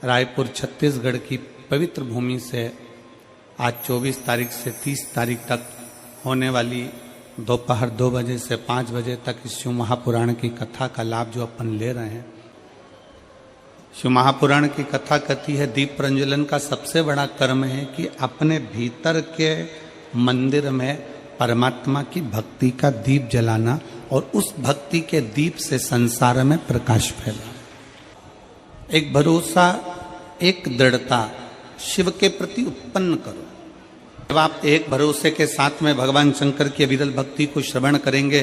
रायपुर छत्तीसगढ़ की पवित्र भूमि से आज 24 तारीख से 30 तारीख तक होने वाली दोपहर 2 बजे से 5 बजे तक इस शिव महापुराण की कथा का लाभ जो अपन ले रहे हैं। शिव महापुराण की कथा कहती है दीप प्रज्वलन का सबसे बड़ा कर्म है कि अपने भीतर के मंदिर में परमात्मा की भक्ति का दीप जलाना और उस भक्ति के दीप से संसार में प्रकाश फैलाना। एक भरोसा, एक दृढ़ता शिव के प्रति उत्पन्न करो। जब आप एक भरोसे के साथ में भगवान शंकर की अविरल भक्ति को श्रवण करेंगे,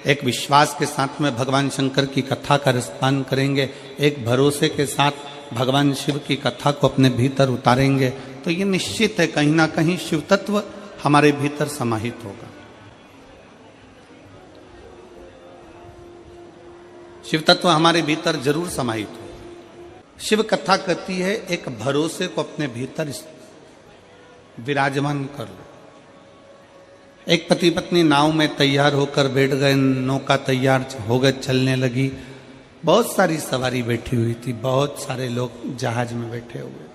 एक विश्वास के साथ में भगवान शंकर की कथा का रसपान करेंगे, एक भरोसे के साथ भगवान शिव की कथा को अपने भीतर उतारेंगे, तो ये निश्चित है कहीं ना कहीं शिव तत्व हमारे भीतर समाहित होगा। शिव तत्व हमारे भीतर जरूर समाहित होगा। शिव कथा कहती है एक भरोसे को अपने भीतर विराजमान कर लो। एक पति पत्नी नाव में तैयार होकर बैठ गए, नौका तैयार हो गए, चलने लगी। बहुत सारी सवारी बैठी हुई थी, बहुत सारे लोग जहाज में बैठे हुए थे।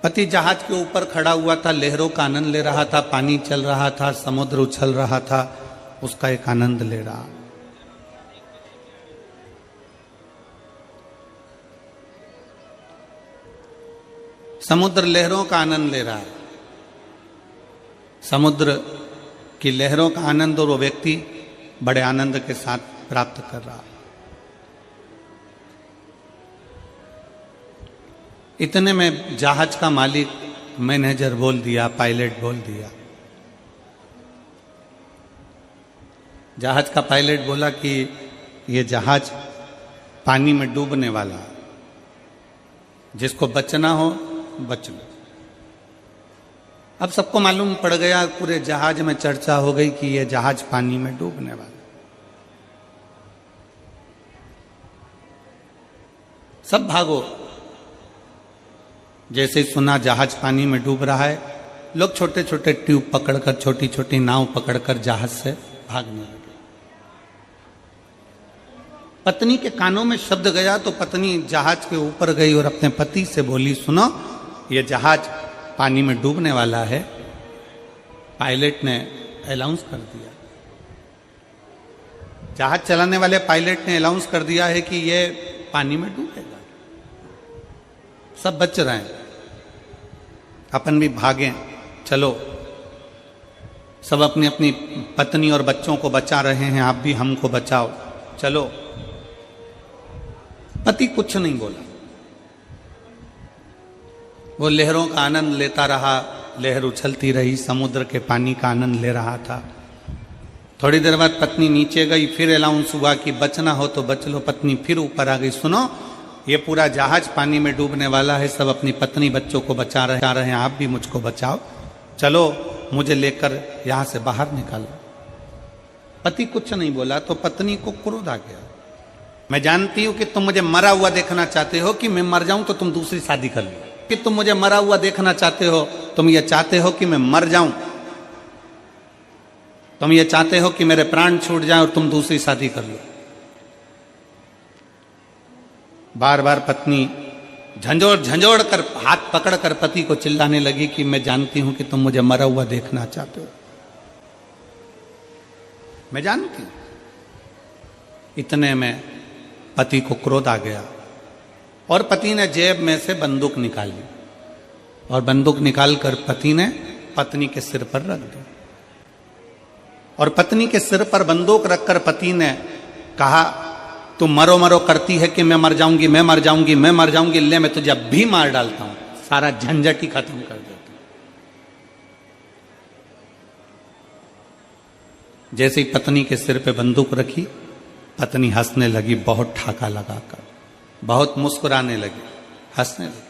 पति जहाज के ऊपर खड़ा हुआ था, लहरों का आनंद ले रहा था, पानी चल रहा था, समुद्र उछल रहा था, उसका एक आनंद ले रहा। समुद्र लहरों का आनंद ले रहा है, समुद्र की लहरों का आनंद और वो व्यक्ति बड़े आनंद के साथ प्राप्त कर रहा है। इतने में जहाज का मालिक, मैनेजर बोल दिया, पायलट बोल दिया। जहाज का पायलट बोला कि ये जहाज पानी में डूबने वाला है, जिसको बचना हो बच लो। अब सबको मालूम पड़ गया, पूरे जहाज में चर्चा हो गई कि ये जहाज पानी में डूबने वाला। सब भागो। जैसे ही सुना जहाज पानी में डूब रहा है, लोग छोटे छोटे ट्यूब पकड़कर, छोटी छोटी नाव पकड़कर जहाज से भागने लगे। पत्नी के कानों में शब्द गया तो पत्नी जहाज के ऊपर गई और अपने पति से बोली, सुनो ये जहाज पानी में डूबने वाला है। पायलट ने अनाउंस कर दिया, जहाज चलाने वाले पायलट ने अनाउंस कर दिया है कि ये पानी में डूबेगा। सब बच रहे हैं, अपन भी भागें, चलो। सब अपनी अपनी पत्नी और बच्चों को बचा रहे हैं, आप भी हमको बचाओ, चलो। पति कुछ नहीं बोला, वो लहरों का आनंद लेता रहा। लहर उछलती रही, समुद्र के पानी का आनंद ले रहा था। थोड़ी देर बाद पत्नी नीचे गई, फिर अनाउंस हुआ कि बचना हो तो बच लो। पत्नी फिर ऊपर आ गई, सुनो ये पूरा जहाज पानी में डूबने वाला है, सब अपनी पत्नी बच्चों को बचा रहे हैं, आप भी मुझको बचाओ, चलो मुझे लेकर यहां से बाहर निकालो। पति कुछ नहीं बोला तो पत्नी को क्रोध आ गया। मैं जानती हूं कि तुम मुझे मरा हुआ देखना चाहते हो, कि मैं मर जाऊं तो तुम दूसरी शादी कर लो, कि तुम मुझे मरा हुआ देखना चाहते हो, तुम ये चाहते हो कि मैं मर जाऊं, तुम ये चाहते हो कि मेरे प्राण छूट जाएं और तुम दूसरी शादी कर लो। बार बार पत्नी झंझोड़ झंझोड़ कर, हाथ पकड़कर पति को चिल्लाने लगी कि मैं जानती हूं कि तुम मुझे मरा हुआ देखना चाहते हो, मैं जानती हूं। इतने में पति को क्रोध आ गया और पति ने जेब में से बंदूक निकाली और बंदूक निकालकर पति ने पत्नी के सिर पर रख दी। और पत्नी के सिर पर बंदूक रखकर पति ने कहा, तू मरो मरो करती है कि मैं मर जाऊंगी, मैं मर जाऊंगी, मैं मर जाऊंगी, ले मैं तुझे अब भी मार डालता हूं, सारा झंझट ही खत्म कर देता हूं। जैसे ही पत्नी के सिर पे बंदूक रखी, पत्नी हंसने लगी, बहुत ठाका लगाकर, बहुत मुस्कुराने लगी, हंसने लगी।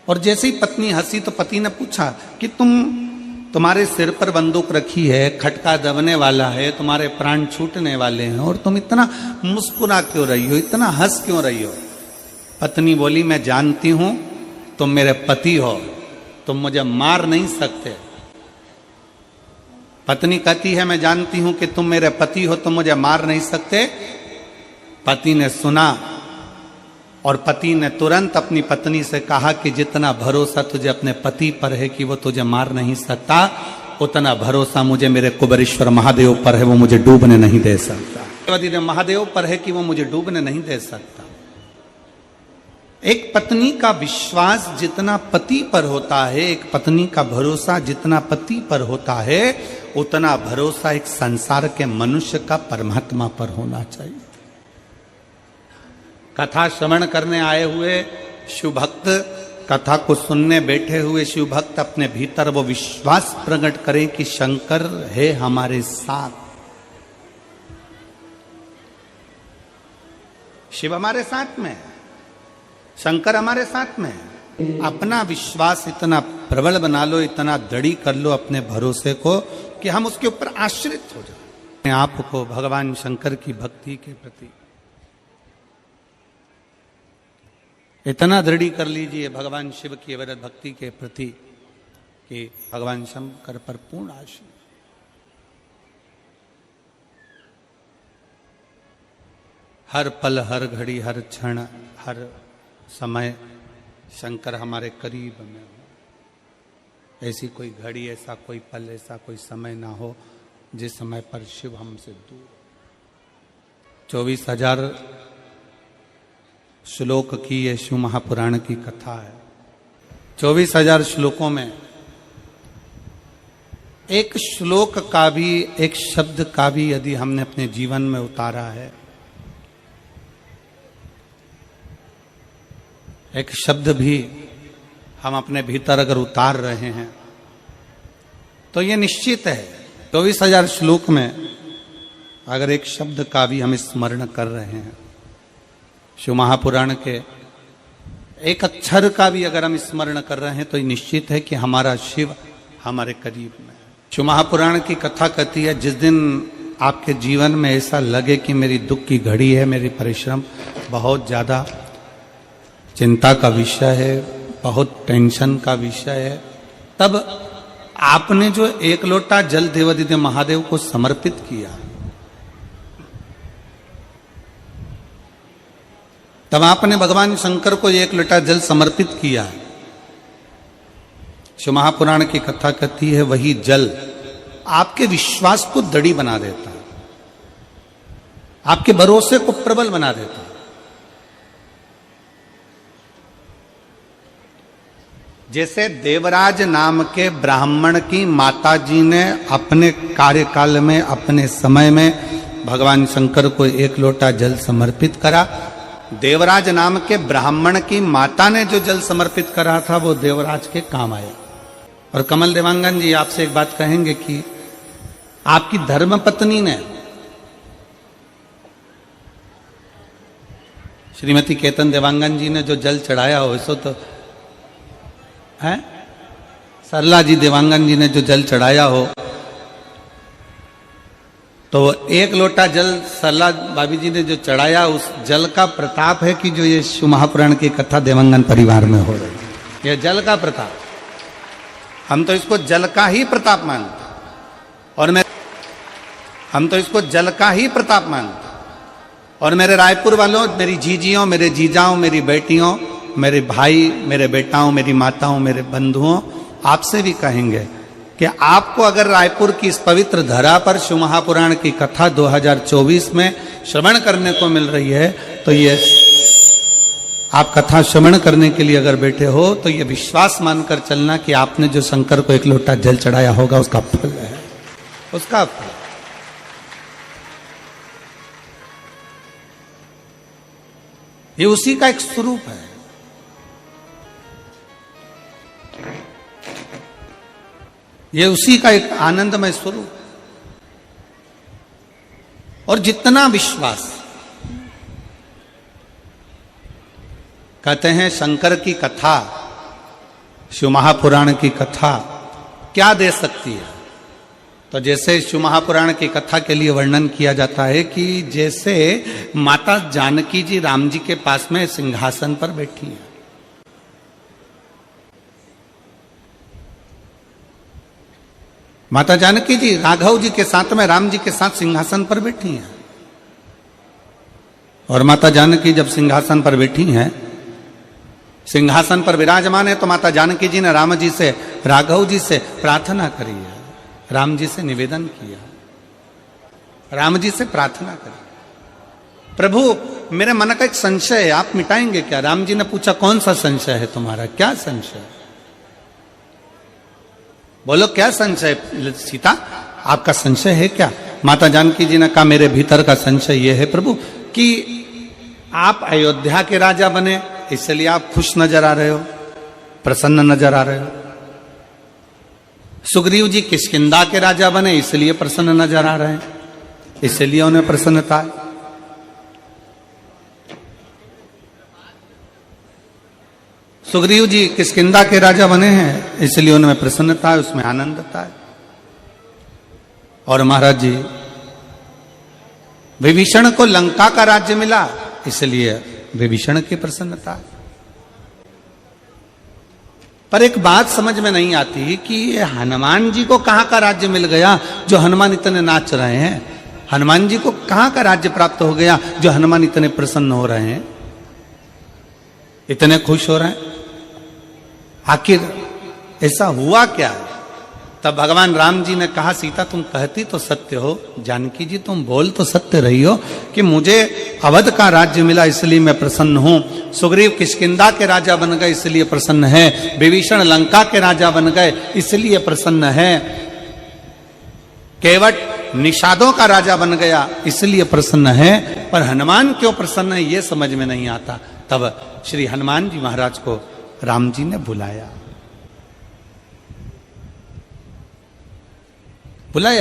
और जैसे ही पत्नी हंसी तो पति ने पूछा कि तुम्हारे सिर पर बंदूक रखी है, खटका दबने वाला है, तुम्हारे प्राण छूटने वाले हैं, और तुम इतना मुस्कुरा क्यों रही हो, इतना हंस क्यों रही हो? पत्नी बोली, मैं जानती हूं तुम मेरे पति हो, तुम मुझे मार नहीं सकते, पत्नी कहती है मैं जानती हूं कि तुम मेरे पति हो, तुम मुझे मार नहीं सकते। पति ने सुना और पति ने तुरंत अपनी पत्नी से कहा कि जितना भरोसा तुझे अपने पति पर है कि वो तुझे मार नहीं सकता, उतना भरोसा मुझे मेरे कुबेरेश्वर महादेव पर है, वो मुझे डूबने नहीं दे सकता। महादेव पर है कि वो मुझे डूबने नहीं दे सकता। एक पत्नी का विश्वास जितना पति पर होता है, एक पत्नी का भरोसा जितना पति पर होता है, उतना भरोसा एक संसार के मनुष्य का परमात्मा पर होना चाहिए। कथा श्रवण करने आए हुए शिव भक्त, कथा को सुनने बैठे हुए शिव भक्त अपने भीतर वो विश्वास प्रकट करें कि शंकर है हमारे साथ, शिव हमारे साथ में, शंकर हमारे साथ में। अपना विश्वास इतना प्रबल बना लो, इतना दृढ़ कर लो अपने भरोसे को कि हम उसके ऊपर आश्रित हो जाए। आपको भगवान शंकर की भक्ति के प्रति इतना दृढ़ कर लीजिए, भगवान शिव की अविरत भक्ति के प्रति, कि भगवान शंकर पर पूर्ण आश्रय। हर पल, हर घड़ी, हर क्षण, हर समय शंकर हमारे करीब में हो। ऐसी कोई घड़ी, ऐसा कोई पल, ऐसा कोई समय ना हो जिस समय पर शिव हमसे दूर। 24,000 श्लोक की ये शिव महापुराण की कथा है। 24,000 श्लोकों में एक श्लोक का भी, एक शब्द का भी यदि हमने अपने जीवन में उतारा है, एक शब्द भी हम अपने भीतर अगर उतार रहे हैं, तो ये निश्चित है 24,000 श्लोक में अगर एक शब्द का भी हम स्मरण कर रहे हैं, शिव महापुराण के एक अक्षर का भी अगर हम स्मरण कर रहे हैं, तो ये निश्चित है कि हमारा शिव हमारे करीब में है। शिव महापुराण की कथा कहती है, जिस दिन आपके जीवन में ऐसा लगे कि मेरी दुख की घड़ी है, मेरी परिश्रम बहुत ज्यादा चिंता का विषय है, बहुत टेंशन का विषय है, तब आपने जो एक लोटा जल देवादिदेव महादेव को समर्पित किया, तब आपने भगवान शंकर को एक लोटा जल समर्पित किया। शिव महापुराण की कथा कहती है, वही जल आपके विश्वास को दृढ़ बना देता है, आपके भरोसे को प्रबल बना देता है। जैसे देवराज नाम के ब्राह्मण की माता जी ने अपने कार्यकाल में, अपने समय में भगवान शंकर को एक लोटा जल समर्पित करा। देवराज नाम के ब्राह्मण की माता ने जो जल समर्पित करा था, वो देवराज के काम आया। और कमल देवांगन जी आपसे एक बात कहेंगे कि आपकी धर्म पत्नी ने, श्रीमती केतन देवांगन जी ने जो जल चढ़ाया हो, इसो तो है, सरला जी देवांगन जी ने जो जल चढ़ाया हो, तो एक लोटा जल सरला भाभी जी ने जो चढ़ाया, उस जल का प्रताप है कि जो ये शिव महापुराण की कथा देवांगन परिवार में हो रही है। ये जल का प्रताप, हम तो इसको जल का ही प्रताप मानते, और हम तो इसको जल का ही प्रताप मानते। और मेरे रायपुर वालों, मेरी जीजियों, मेरे जीजाओं, मेरी बेटियों, मेरे भाई, मेरे बेटाओं, मेरी माताओं, मेरे बंधुओं, आपसे भी कहेंगे कि आपको अगर रायपुर की इस पवित्र धरा पर शिव महापुराण की कथा 2024 में श्रवण करने को मिल रही है, तो ये आप कथा श्रवण करने के लिए अगर बैठे हो, तो ये विश्वास मानकर चलना कि आपने जो शंकर को एक लोटा जल चढ़ाया होगा, उसका फल है, उसका फल। ये उसी का एक स्वरूप है। ये उसी का एक आनंदमय स्वरूप। और जितना विश्वास, कहते हैं शंकर की कथा, शिव महापुराण की कथा क्या दे सकती है? तो जैसे शिव महापुराण की कथा के लिए वर्णन किया जाता है कि जैसे माता जानकी जी राम जी के पास में सिंहासन पर बैठी हैं, माता जानकी जी राघव जी के साथ में राम जी के साथ सिंहासन पर बैठी हैं। और माता जानकी जब सिंहासन पर बैठी हैं, सिंहासन पर विराजमान है, तो माता जानकी जी ने राम जी से, राघव जी से प्रार्थना करी है, राम जी से निवेदन किया, राम जी से प्रार्थना करी, प्रभु मेरे मन का एक संशय है, आप मिटाएंगे क्या? राम जी ने पूछा कौन सा संशय है तुम्हारा, क्या संशय? बोलो क्या संशय सीता, आपका संशय है क्या? माता जानकी जी ने कहा मेरे भीतर का संशय यह है प्रभु कि आप अयोध्या के राजा बने, इसलिए आप खुश नजर आ रहे हो, प्रसन्न नजर आ रहे हो। सुग्रीव जी किष्किंधा के राजा बने, इसलिए प्रसन्न नजर आ रहे हैं, इसलिए उन्हें प्रसन्नता है। सुग्रीव जी किष्किंधा के राजा बने हैं, इसलिए उनमें प्रसन्नता है, उसमें आनंदता है। और महाराज जी विभीषण को लंका का राज्य मिला, इसलिए विभीषण की प्रसन्नता है। पर एक बात समझ में नहीं आती कि ये हनुमान जी को कहां का राज्य मिल गया जो हनुमान इतने नाच रहे हैं? हनुमान जी को कहां का राज्य प्राप्त हो गया जो हनुमान इतने प्रसन्न हो रहे हैं, इतने खुश हो रहे हैं? आखिर ऐसा हुआ क्या? तब भगवान राम जी ने कहा सीता तुम कहती तो सत्य हो, जानकी जी तुम बोल तो सत्य रही हो कि मुझे अवध का राज्य मिला इसलिए मैं प्रसन्न हूं, सुग्रीव किष्किंधा के राजा बन गए इसलिए प्रसन्न है, विभीषण लंका के राजा बन गए इसलिए प्रसन्न है, केवट निषादों का राजा बन गया इसलिए प्रसन्न है, पर हनुमान क्यों प्रसन्न है ये समझ में नहीं आता। तब श्री हनुमान जी महाराज को राम जी ने बुलाया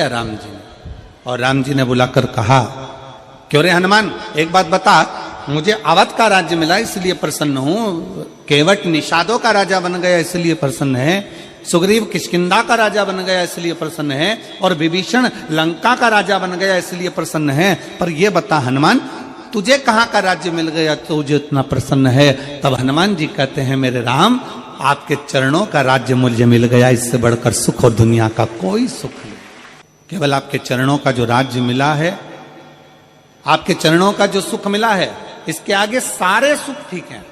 राम जी ने, और राम जी ने बुलाकर कहा क्यों रे हनुमान, एक बात बता, मुझे अवध का राज्य मिला इसलिए प्रसन्न हूं, केवट निषादों का राजा बन गया इसलिए प्रसन्न है, सुग्रीव किष्किंधा का राजा बन गया इसलिए प्रसन्न है, और विभीषण लंका का राजा बन गया इसलिए प्रसन्न है, पर यह बता हनुमान तुझे कहां का राज्य मिल गया तुझे इतना प्रसन्न है? तब हनुमान जी कहते हैं मेरे राम आपके चरणों का राज्य मुझे मिल गया, इससे बढ़कर सुख और दुनिया का कोई सुख नहीं। केवल आपके चरणों का जो राज्य मिला है, आपके चरणों का जो सुख मिला है, इसके आगे सारे सुख ठीक हैं।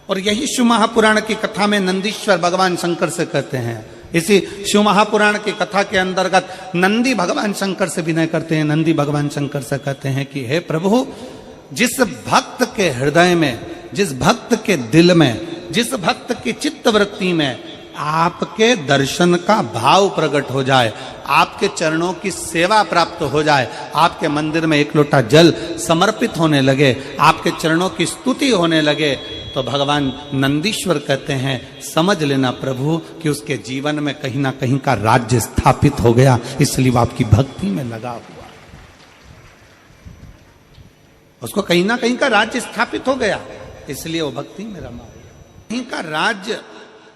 और यही शिव महापुराण की कथा में नंदीश्वर भगवान शंकर से कहते हैं, इसी शिव महापुराण की कथा के अंतर्गत नंदी भगवान शंकर से विनय करते हैं, नंदी भगवान शंकर से कहते हैं कि हे प्रभु, जिस भक्त के हृदय में, जिस भक्त के दिल में, जिस भक्त की चित्तवृत्ति में आपके दर्शन का भाव प्रकट हो जाए, आपके चरणों की सेवा प्राप्त हो जाए, आपके मंदिर में एक लोटा जल समर्पित होने लगे, आपके चरणों की स्तुति होने लगे, तो भगवान नंदीश्वर कहते हैं समझ लेना प्रभु कि उसके जीवन में कहीं ना कहीं का राज्य स्थापित हो गया, इसलिए वो आपकी भक्ति में लगा हुआ, उसको कहीं ना कहीं का राज्य स्थापित हो गया, इसलिए वो भक्ति में रमा हुआ। कहीं का राज्य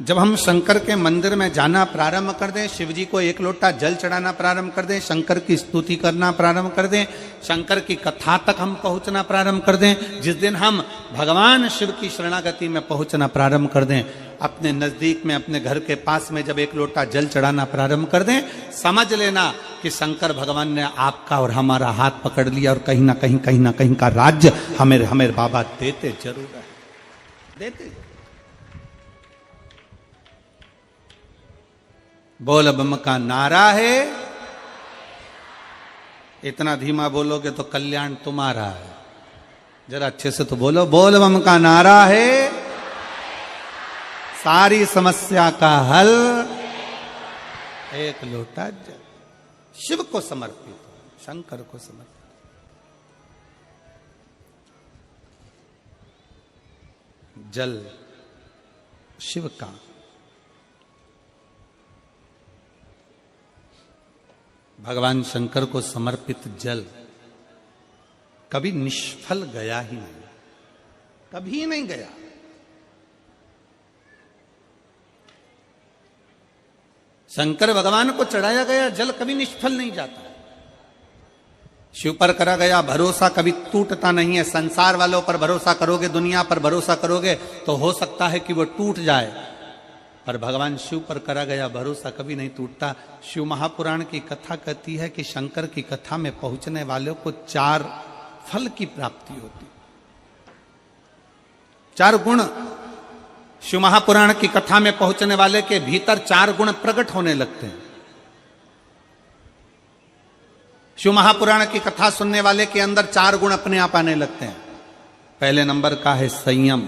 जब हम शंकर के मंदिर में जाना प्रारंभ कर दें, शिव जी को एक लोटा जल चढ़ाना प्रारंभ कर दें, शंकर की स्तुति करना प्रारंभ कर दें, शंकर की कथा तक हम पहुंचना प्रारंभ कर दें, जिस दिन हम भगवान शिव की शरणागति में पहुंचना प्रारंभ कर दें, अपने नजदीक में, अपने घर के पास में जब एक लोटा जल चढ़ाना प्रारंभ कर दें, समझ लेना कि शंकर भगवान ने आपका और हमारा हाथ पकड़ लिया, और कहीं ना कहीं का राज्य हमें बाबा देते जरूर है, देते। बोल बम का नारा है, इतना धीमा बोलोगे तो कल्याण तुम्हारा है, जरा अच्छे से तो बोलो, बोल बम का नारा है, सारी समस्या का हल एक लोटा जल, शिव को समर्पित, शंकर को समर्पित। जल शिव का, भगवान शंकर को समर्पित जल कभी निष्फल गया ही नहीं, कभी नहीं गया। शंकर भगवान को चढ़ाया गया जल कभी निष्फल नहीं जाता, शिव पर करा गया भरोसा कभी टूटता नहीं है। संसार वालों पर भरोसा करोगे, दुनिया पर भरोसा करोगे तो हो सकता है कि वो टूट जाए, और भगवान शिव पर करा गया भरोसा कभी नहीं टूटता। शिव महापुराण की कथा कहती है कि शंकर की कथा में पहुंचने वालों को 4 फल की प्राप्ति होती, 4 गुण। शिव महापुराण की कथा में पहुंचने वाले के भीतर 4 गुण प्रकट होने लगते हैं। शिव महापुराण की कथा सुनने वाले के अंदर 4 गुण अपने आप आने लगते हैं। पहले नंबर का है संयम,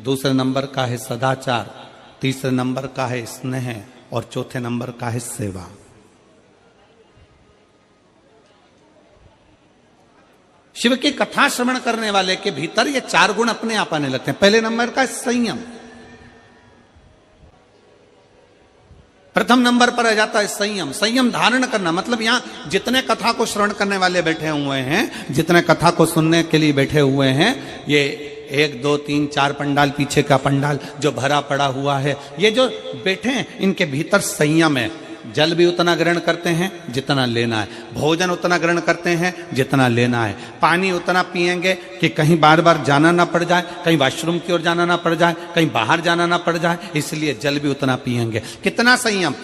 दूसरे नंबर का है सदाचार, तीसरे नंबर का है स्नेह और चौथे नंबर का है सेवा। शिव की कथा श्रवण करने वाले के भीतर ये 4 गुण अपने आप आने लगते हैं। पहले नंबर का संयम, प्रथम नंबर पर आ जाता है संयम। संयम धारण करना मतलब यहां जितने कथा को श्रवण करने वाले बैठे हुए हैं, जितने कथा को सुनने के लिए बैठे हुए हैं, ये 1 2 3 4 पंडाल, पीछे का पंडाल जो भरा पड़ा हुआ है, ये जो बैठे हैं इनके भीतर संयम है। जल भी उतना ग्रहण करते हैं जितना लेना है, भोजन उतना ग्रहण करते हैं जितना लेना है, पानी उतना पिएंगे कि कहीं बार बार जाना ना पड़ जाए, कहीं वॉशरूम की ओर जाना ना पड़ जाए, कहीं बाहर जाना ना पड़ जाए, इसलिए जल भी उतना पिएंगे। कितना संयम!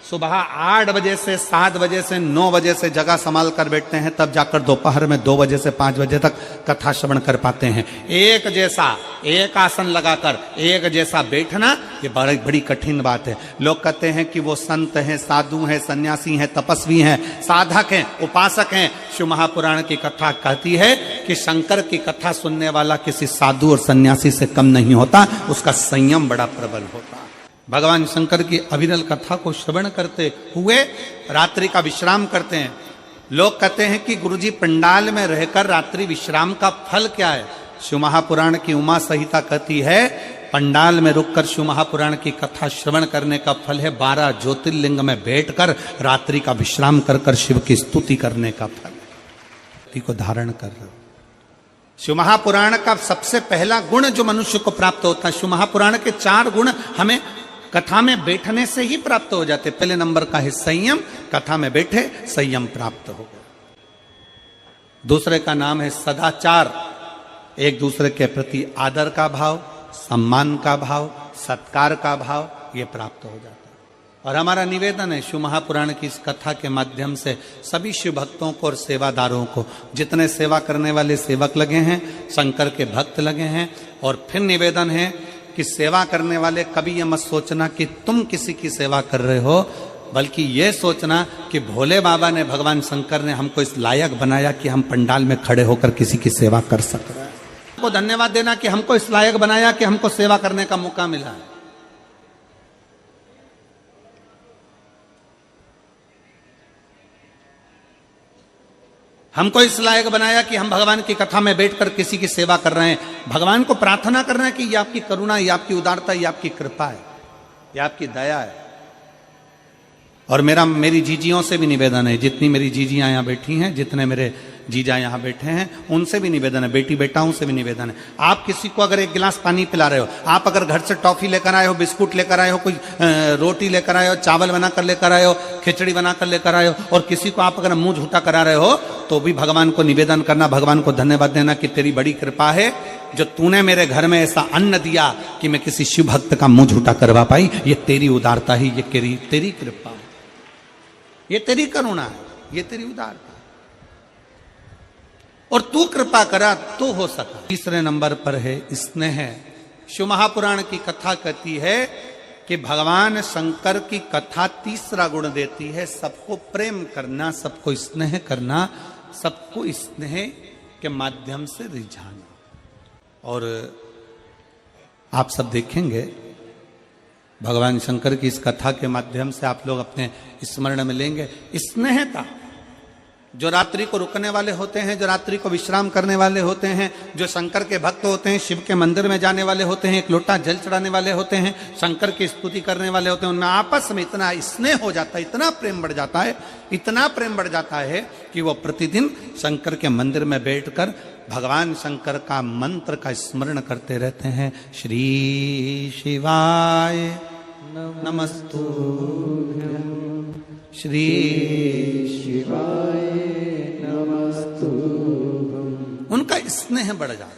सुबह 8 बजे से 7 बजे से 9 बजे से जगह संभाल कर बैठते हैं, तब जाकर दोपहर में 2 बजे से 5 बजे तक कथा श्रवण कर पाते हैं। एक जैसा एक आसन लगाकर एक जैसा बैठना ये बड़ी कठिन बात है। लोग कहते हैं कि वो संत हैं, साधु हैं, सन्यासी हैं, तपस्वी हैं, साधक हैं, उपासक हैं। शिव महापुराण की कथा कहती है कि शंकर की कथा सुनने वाला किसी साधु और सन्यासी से कम नहीं होता, उसका संयम बड़ा प्रबल होता है। भगवान शंकर की अविरल कथा को श्रवण करते हुए रात्रि का विश्राम करते हैं। लोग कहते हैं कि गुरुजी पंडाल में रहकर रात्रि विश्राम का फल क्या है? शिव महापुराण की उमा संहिता कहती है पंडाल में रुककर शिव महापुराण की कथा श्रवण करने का फल है 12 ज्योतिर्लिंग में बैठकर रात्रि का विश्राम कर शिव की स्तुति करने का फल को धारण कर रहे हो। शिव महापुराण का सबसे पहला गुण जो मनुष्य को प्राप्त होता है, शिव महापुराण के 4 गुण हमें कथा में बैठने से ही प्राप्त हो जाते। पहले नंबर का है संयम, कथा में बैठे संयम प्राप्त हो गया। दूसरे का नाम है सदाचार, एक दूसरे के प्रति आदर का भाव, सम्मान का भाव, सत्कार का भाव ये प्राप्त हो जाता है। और हमारा निवेदन है शिव महापुराण की इस कथा के माध्यम से सभी शिव भक्तों को और सेवादारों को, जितने सेवा करने वाले सेवक लगे हैं, शंकर के भक्त लगे हैं, और फिर निवेदन है कि सेवा करने वाले कभी ये मत सोचना कि तुम किसी की सेवा कर रहे हो, बल्कि ये सोचना कि भोले बाबा ने, भगवान शंकर ने हमको इस लायक बनाया कि हम पंडाल में खड़े होकर किसी की सेवा कर सक रहे हैं। हमको धन्यवाद देना कि हमको इस लायक बनाया कि हमको सेवा करने का मौका मिला है। हमको इस लायक बनाया कि हम भगवान की कथा में बैठकर किसी की सेवा कर रहे हैं। भगवान को प्रार्थना कर रहे हैं कि ये आपकी करुणा, ये आपकी उदारता, ये आपकी कृपा है, ये आपकी दया है। और मेरी जीजियों से भी निवेदन है, जितनी मेरी जीजियां यहाँ बैठी हैं, जितने मेरे जीजा यहाँ बैठे हैं, उनसे भी निवेदन है, बेटी बेटाओं से भी निवेदन है। आप किसी को अगर 1 गिलास पानी पिला रहे हो, आप अगर घर से टॉफी लेकर आए हो, बिस्कुट लेकर आए हो, कोई रोटी लेकर आए हो, चावल बनाकर लेकर आए हो, खिचड़ी बनाकर लेकर आए हो, और किसी को आप अगर मुंह झूठा करा रहे हो, तो भी भगवान को निवेदन करना, भगवान को धन्यवाद देना कि तेरी बड़ी कृपा है जो तूने मेरे घर में ऐसा अन्न दिया कि मैं किसी शिव भक्त का मुंह झूठा करवा पाई। ये तेरी उदारता ही, ये तेरी कृपा है, ये तेरी करुणा है, ये तेरी उदारता, और तू कृपा करा तो हो सका। तीसरे नंबर पर है स्नेह। शिव महापुराण की कथा कहती है कि भगवान शंकर की कथा तीसरा गुण देती है सबको प्रेम करना, सबको स्नेह करना, सबको स्नेह के माध्यम से रिझाना। और आप सब देखेंगे भगवान शंकर की इस कथा के माध्यम से आप लोग अपने स्मरण में लेंगे स्नेहता। जो रात्रि को रुकने वाले होते हैं, जो रात्रि को विश्राम करने वाले होते हैं, जो शंकर के भक्त होते हैं, शिव के मंदिर में जाने वाले होते हैं, 1 लोटा जल चढ़ाने वाले होते हैं, शंकर की स्तुति करने वाले होते हैं, उनमें आपस में इतना स्नेह हो जाता है, इतना प्रेम बढ़ जाता है, इतना प्रेम बढ़ जाता है कि वो प्रतिदिन शंकर के मंदिर में बैठकर भगवान शंकर का मंत्र का स्मरण करते रहते हैं। श्री शिवाय नमस्तुभ्यं, श्री शिवाय नमस्तुभ्यं। उनका स्नेह बढ़ जाता है,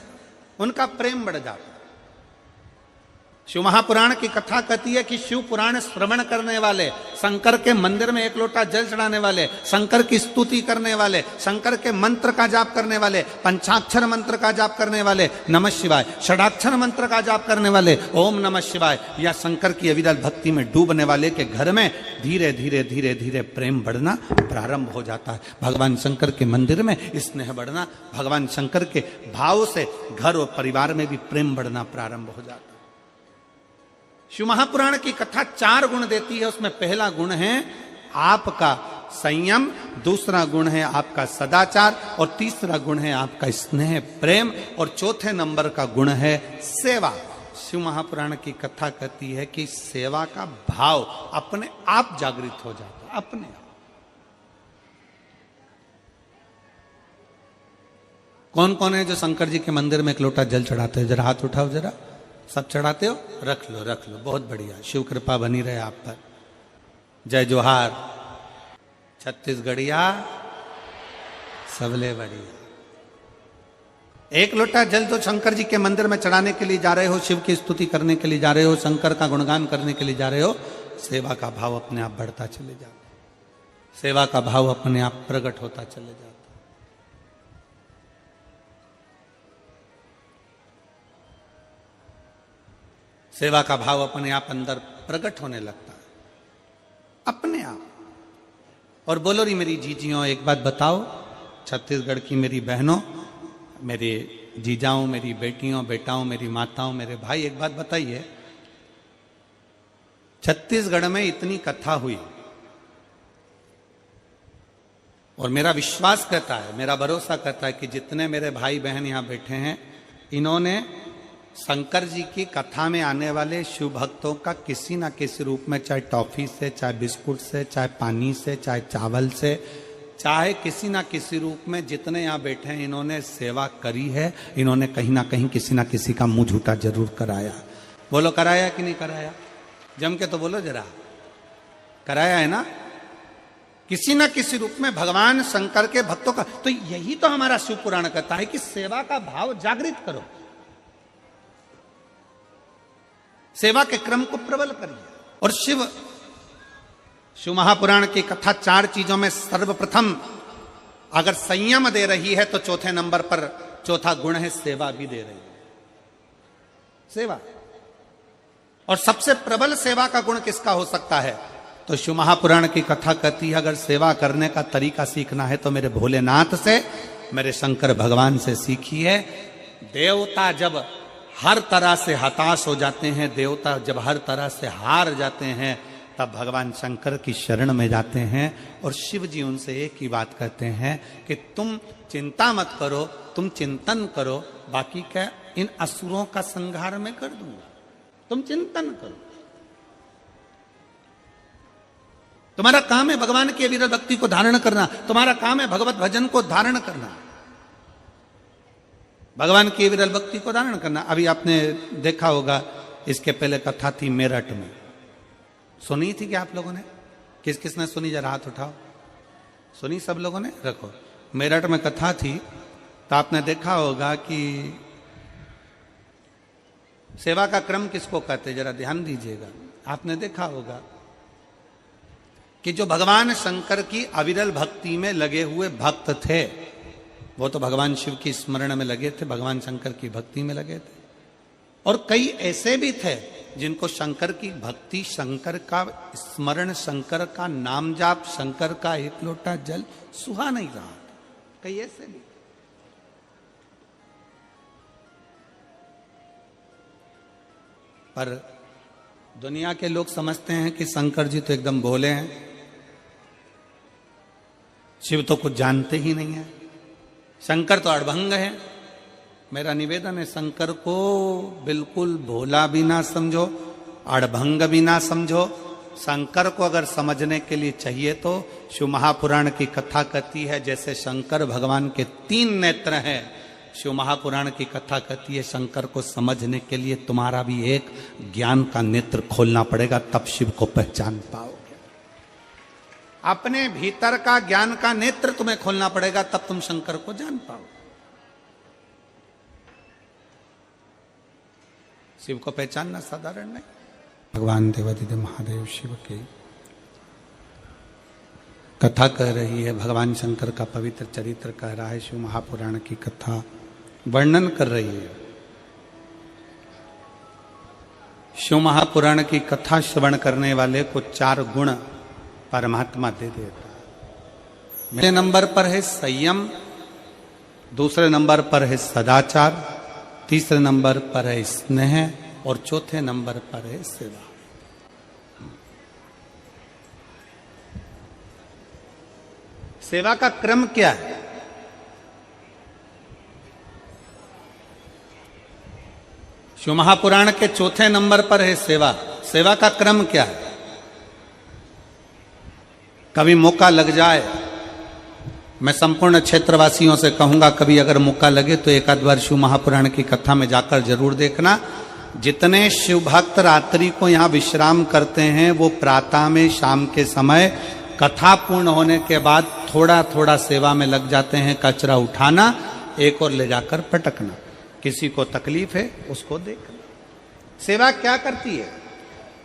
उनका प्रेम बढ़ जाता है। शिव महापुराण की कथा कहती है कि शिव पुराण श्रवण करने वाले, शंकर के मंदिर में एक लोटा जल चढ़ाने वाले, शंकर की स्तुति करने वाले, शंकर के मंत्र का जाप करने वाले, पंचाक्षर मंत्र का जाप करने वाले, नमः शिवाय, षडाक्षर मंत्र का जाप करने वाले, ओम नमः शिवाय, या शंकर की अविरल भक्ति में डूबने वाले के घर में धीरे धीरे धीरे धीरे प्रेम बढ़ना प्रारंभ हो जाता है। भगवान शंकर के मंदिर में स्नेह बढ़ना, भगवान शंकर के भाव से घर और परिवार में भी प्रेम बढ़ना प्रारंभ हो जाता है। शिव महापुराण की कथा 4 गुण देती है। उसमें पहला गुण है आपका संयम, दूसरा गुण है आपका सदाचार, और तीसरा गुण है आपका स्नेह प्रेम, और चौथे नंबर का गुण है सेवा। शिव महापुराण की कथा कहती है कि सेवा का भाव अपने आप जागृत हो जाता है, अपने आप। कौन कौन है जो शंकर जी के मंदिर में एक लोटा जल चढ़ाते हैं? जरा हाथ उठाओ जरा। सब चढ़ाते हो? रख लो रख लो, बहुत बढ़िया, शिव कृपा बनी रहे आप पर। जय जोहार छत्तीसगढ़िया सबले बढ़िया। एक लोटा जल तो शंकर जी के मंदिर में चढ़ाने के लिए जा रहे हो, शिव की स्तुति करने के लिए जा रहे हो, शंकर का गुणगान करने के लिए जा रहे हो, सेवा का भाव अपने आप बढ़ता चले जाता, सेवा का भाव अपने आप प्रकट होता चले जाता। सेवा का भाव अपने आप अंदर प्रकट होने लगता है, अपने आप। और बोलो री मेरी जीजियों, एक बात बताओ, छत्तीसगढ़ की मेरी बहनों, मेरे जीजाओं, मेरी बेटियों, बेटाओं, मेरी माताओं, मेरे भाई, एक बात बताइए, छत्तीसगढ़ में इतनी कथा हुई और मेरा विश्वास कहता है, मेरा भरोसा कहता है कि जितने मेरे भाई बहन यहां बैठे हैं, इन्होंने शंकर जी की कथा में आने वाले शिव भक्तों का किसी ना किसी रूप में, चाहे टॉफी से, चाहे बिस्कुट से, चाहे पानी से, चाहे चावल से, चाहे किसी ना किसी रूप में, जितने यहाँ बैठे हैं इन्होंने सेवा करी है। इन्होंने कहीं ना कहीं किसी ना किसी का मुंह झूठा जरूर कराया। बोलो कराया कि नहीं कराया? जम के तो बोलो जरा, कराया है ना? किसी ना किसी रूप में भगवान शंकर के भक्तों का। तो यही तो हमारा शिव पुराण कहता है कि सेवा का भाव जागृत करो, सेवा के क्रम को प्रबल करिए। और शिव महापुराण की कथा 4 चीजों में सर्वप्रथम अगर संयम दे रही है तो चौथे नंबर पर चौथा गुण है सेवा भी दे रही है, सेवा। और सबसे प्रबल सेवा का गुण किसका हो सकता है? तो शिव महापुराण की कथा कहती है अगर सेवा करने का तरीका सीखना है तो मेरे भोलेनाथ से, मेरे शंकर भगवान से सीखिए। देवता जब हर तरह से हताश हो जाते हैं, देवता जब हर तरह से हार जाते हैं, तब भगवान शंकर की शरण में जाते हैं। और शिव जी उनसे एक ही बात कहते हैं कि तुम चिंता मत करो, तुम चिंतन करो, बाकी क्या इन असुरों का संहार मैं कर दूंगा, तुम चिंतन करो। तुम्हारा काम है भगवान की अविरल भक्ति को धारण करना, तुम्हारा काम है भगवत भजन को धारण करना, भगवान की विरल भक्ति को धारण करना। अभी आपने देखा होगा, इसके पहले कथा थी मेरठ में, सुनी थी क्या आप लोगों ने? किस किसने सुनी? जरा हाथ उठाओ। सुनी सब लोगों ने? रखो। मेरठ में कथा थी तो आपने देखा होगा कि सेवा का क्रम किसको कहते, जरा ध्यान दीजिएगा। आपने देखा होगा कि जो भगवान शंकर की अविरल भक्ति में लगे हुए भक्त थे, वो तो भगवान शिव की स्मरण में लगे थे, भगवान शंकर की भक्ति में लगे थे। और कई ऐसे भी थे जिनको शंकर की भक्ति, शंकर का स्मरण, शंकर का नाम जाप, शंकर का एक लोटा जल सुहा नहीं रहा। कई ऐसे भी। पर दुनिया के लोग समझते हैं कि शंकर जी तो एकदम भोले हैं, शिव तो कुछ जानते ही नहीं है, शंकर तो अड़भंग है। मेरा निवेदन है, शंकर को बिल्कुल भोला भी ना समझो, अड़भंग भी ना समझो। शंकर को अगर समझने के लिए चाहिए तो शिव महापुराण की कथा कहती है जैसे शंकर भगवान के 3 नेत्र हैं, शिव महापुराण की कथा कहती है शंकर को समझने के लिए तुम्हारा भी एक ज्ञान का नेत्र खोलना पड़ेगा, तब शिव को पहचान पाओगे। अपने भीतर का ज्ञान का नेत्र तुम्हें खोलना पड़ेगा, तब तुम शंकर को जान पाओगे। शिव को पहचानना साधारण नहीं। भगवान देवादिदेव महादेव शिव की कथा कह रही है, भगवान शंकर का पवित्र चरित्र कह रहा है, शिव महापुराण की कथा वर्णन कर रही है। शिव महापुराण की कथा श्रवण करने वाले को 4 गुण परमात्मा दे देता है। पहले नंबर पर है संयम, दूसरे नंबर पर है सदाचार, तीसरे नंबर पर है स्नेह और चौथे नंबर पर है सेवा। सेवा का क्रम क्या है? शिव महापुराण के चौथे नंबर पर है सेवा। सेवा का क्रम क्या है? कभी मौका लग जाए, मैं संपूर्ण क्षेत्रवासियों से कहूंगा, कभी अगर मौका लगे तो एक आध बार शिव महापुराण की कथा में जाकर जरूर देखना। जितने शिव भक्त रात्रि को यहाँ विश्राम करते हैं, वो प्रातः में शाम के समय कथा पूर्ण होने के बाद थोड़ा थोड़ा सेवा में लग जाते हैं। कचरा उठाना, एक और ले जाकर पटकना, किसी को तकलीफ है उसको देखना। सेवा क्या करती है?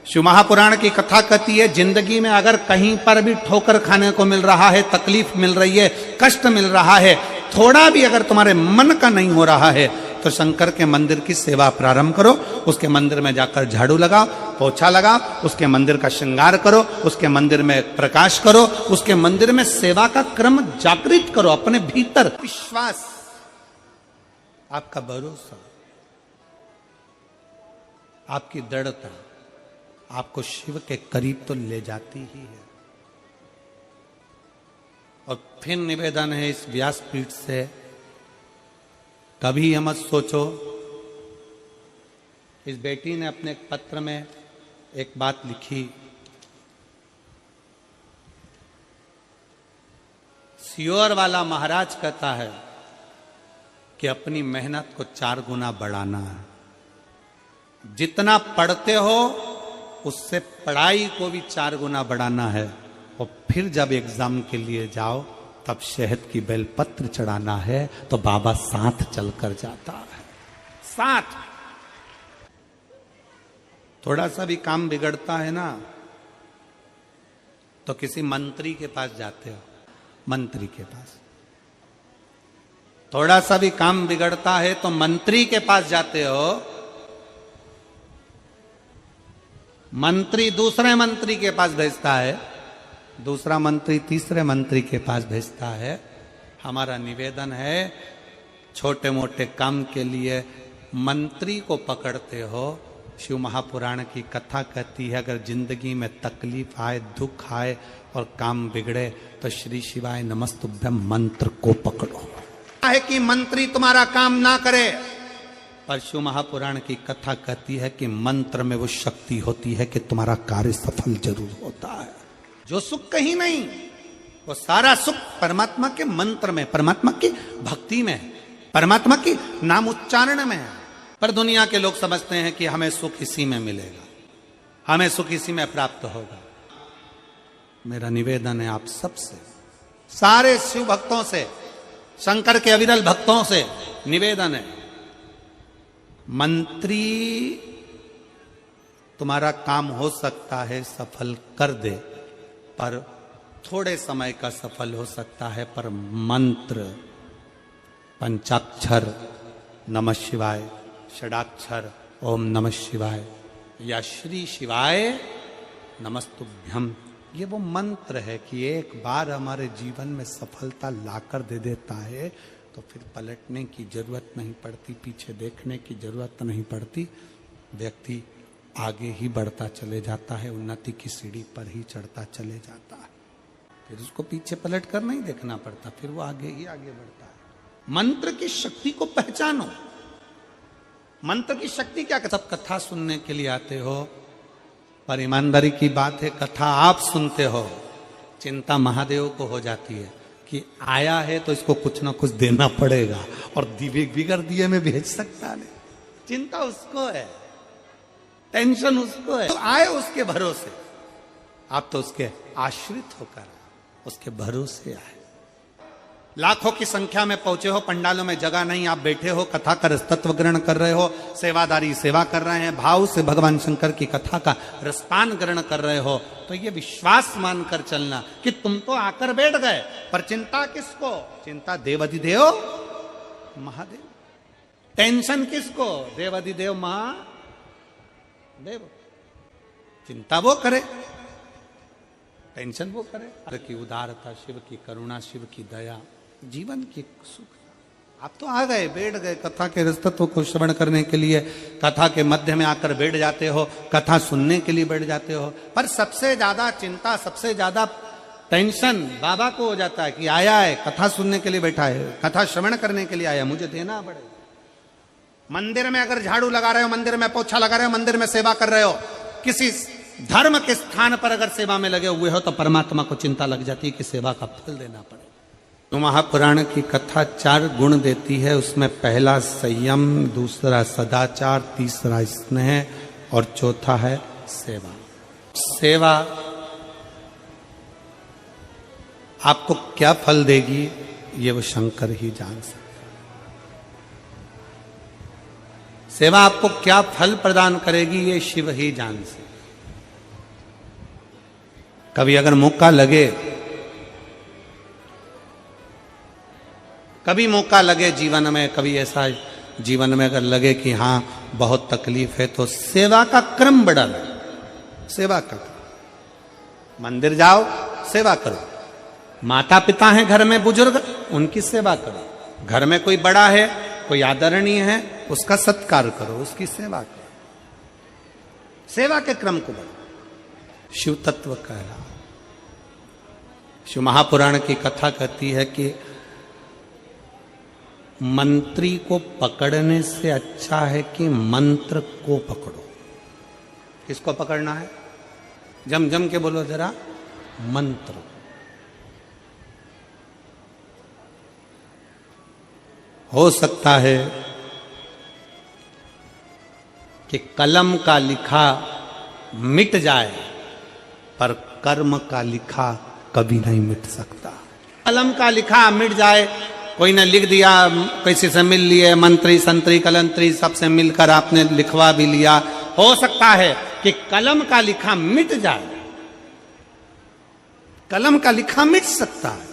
शिव महापुराण की कथा कहती है, जिंदगी में अगर कहीं पर भी ठोकर खाने को मिल रहा है, तकलीफ मिल रही है, कष्ट मिल रहा है, थोड़ा भी अगर तुम्हारे मन का नहीं हो रहा है, तो शंकर के मंदिर की सेवा प्रारंभ करो। उसके मंदिर में जाकर झाड़ू लगाओ, पोछा लगाओ, उसके मंदिर का श्रृंगार करो, उसके मंदिर में प्रकाश करो, उसके मंदिर में सेवा का क्रम जागृत करो। अपने भीतर विश्वास, आपका भरोसा, आपकी दृढ़ता आपको शिव के करीब तो ले जाती ही है। और फिर निवेदन है इस व्यासपीठ से, कभी मत सोचो। इस बेटी ने अपने एक पत्र में एक बात लिखी, सियोर वाला महाराज कहता है कि अपनी मेहनत को 4 गुना बढ़ाना है। जितना पढ़ते हो उससे पढ़ाई को भी 4 गुना बढ़ाना है। और फिर जब एग्जाम के लिए जाओ तब शहद की बेलपत्र चढ़ाना है, तो बाबा साथ चलकर जाता है। साथ थोड़ा सा भी काम बिगड़ता है ना, तो किसी मंत्री के पास जाते हो, मंत्री के पास। थोड़ा सा भी काम बिगड़ता है तो मंत्री के पास जाते हो। मंत्री दूसरे मंत्री के पास भेजता है, दूसरा मंत्री तीसरे मंत्री के पास भेजता है। हमारा निवेदन है, छोटे मोटे काम के लिए मंत्री को पकड़ते हो। शिव महापुराण की कथा कहती है, अगर जिंदगी में तकलीफ आए, दुख आए और काम बिगड़े, तो श्री शिवाय नमस्तुभ्यम मंत्र को पकड़ो। है कि मंत्री तुम्हारा काम ना करे, पर शिव महापुराण की कथा कहती है कि मंत्र में वो शक्ति होती है कि तुम्हारा कार्य सफल जरूर होता है। जो सुख कहीं नहीं, वो सारा सुख परमात्मा के मंत्र में, परमात्मा की भक्ति में, परमात्मा की नाम उच्चारण में है। पर दुनिया के लोग समझते हैं कि हमें सुख इसी में मिलेगा, हमें सुख इसी में प्राप्त होगा। मेरा निवेदन है आप सबसे, सारे शिव भक्तों से, शंकर के अविरल भक्तों से निवेदन है, मंत्री तुम्हारा काम हो सकता है सफल कर दे, पर थोड़े समय का सफल हो सकता है, पर मंत्र पंचाक्षर नमः शिवाय, षडाक्षर ओम नमः शिवाय या श्री शिवाय नमस्तुभ्यम, ये वो मंत्र है कि एक बार हमारे जीवन में सफलता लाकर दे देता है तो फिर पलटने की जरूरत नहीं पड़ती, पीछे देखने की जरूरत नहीं पड़ती। व्यक्ति आगे ही बढ़ता चले जाता है, उन्नति की सीढ़ी पर ही चढ़ता चले जाता है। फिर उसको पीछे पलट कर नहीं देखना पड़ता, फिर वो आगे ही आगे बढ़ता है। मंत्र की शक्ति को पहचानो। मंत्र की शक्ति क्या? सब कथा सुनने के लिए आते हो, पर ईमानदारी की बात है, कथा आप सुनते हो, चिंता महादेव को हो जाती है कि आया है तो इसको कुछ ना कुछ देना पड़ेगा, और बिगड़ दिए में भेज सकता नहीं। चिंता उसको है, टेंशन उसको है, तो आए उसके भरोसे। आप तो उसके आश्रित होकर उसके भरोसे आए। लाखों की संख्या में पहुंचे हो, पंडालों में जगह नहीं, आप बैठे हो, कथा का रसतत्व ग्रहण कर रहे हो, सेवादारी सेवा कर रहे हैं, भाव से भगवान शंकर की कथा का रसपान ग्रहण कर रहे हो, तो ये विश्वास मानकर चलना कि तुम तो आकर बैठ गए, पर चिंता किसको? चिंता देवाधिदेव महादेव। टेंशन किसको? देवाधिदेव महादेव। चिंता वो करे, टेंशन वो करे। शिव की उदारता, शिव की करुणा, शिव की दया, जीवन की सुख। आप तो आ गए, बैठ गए, कथा के रसतत्व को श्रवण करने के लिए कथा के मध्य में आकर बैठ जाते हो, कथा सुनने के लिए बैठ जाते हो, पर सबसे ज्यादा चिंता, सबसे ज्यादा टेंशन बाबा को हो जाता है कि आया है, कथा सुनने के लिए बैठा है, कथा श्रवण करने के लिए आया, मुझे देना पड़ेगा। मंदिर में अगर झाड़ू लगा रहे हो, मंदिर में पोछा लगा रहे हो, मंदिर में सेवा कर रहे हो, किसी धर्म के स्थान पर अगर सेवा में लगे हुए हो तो परमात्मा को चिंता लग जाती है कि सेवा का फल देना पड़ेगा। तो महापुराण की कथा 4 गुण देती है। उसमें पहला संयम, दूसरा सदाचार, तीसरा स्नेह और चौथा है सेवा। सेवा आपको क्या फल देगी ये वो शंकर ही जान सकता। सेवा आपको क्या फल प्रदान करेगी ये शिव ही जान सकते। कभी अगर मौका लगे, कभी मौका लगे जीवन में, कभी ऐसा जीवन में अगर लगे कि हाँ बहुत तकलीफ है, तो सेवा का क्रम बढ़ा लो। सेवा का मंदिर जाओ, सेवा करो। माता पिता हैं घर में बुजुर्ग, उनकी सेवा करो। घर में कोई बड़ा है, कोई आदरणीय है, उसका सत्कार करो, उसकी सेवा करो। सेवा के क्रम को बढ़ाओ। शिव तत्व कहला। शिव महापुराण की कथा कहती है कि मंत्री को पकड़ने से अच्छा है कि मंत्र को पकड़ो। किसको पकड़ना है? जम जम के बोलो जरा, मंत्र। हो सकता है कि कलम का लिखा मिट जाए, पर कर्म का लिखा कभी नहीं मिट सकता। कलम का लिखा मिट जाए, कोई ने लिख दिया, किसी से मिल लिए, मंत्री संतरी कलंतरी सबसे मिलकर आपने लिखवा भी लिया, हो सकता है कि कलम का लिखा मिट जाए। कलम का लिखा मिट सकता है,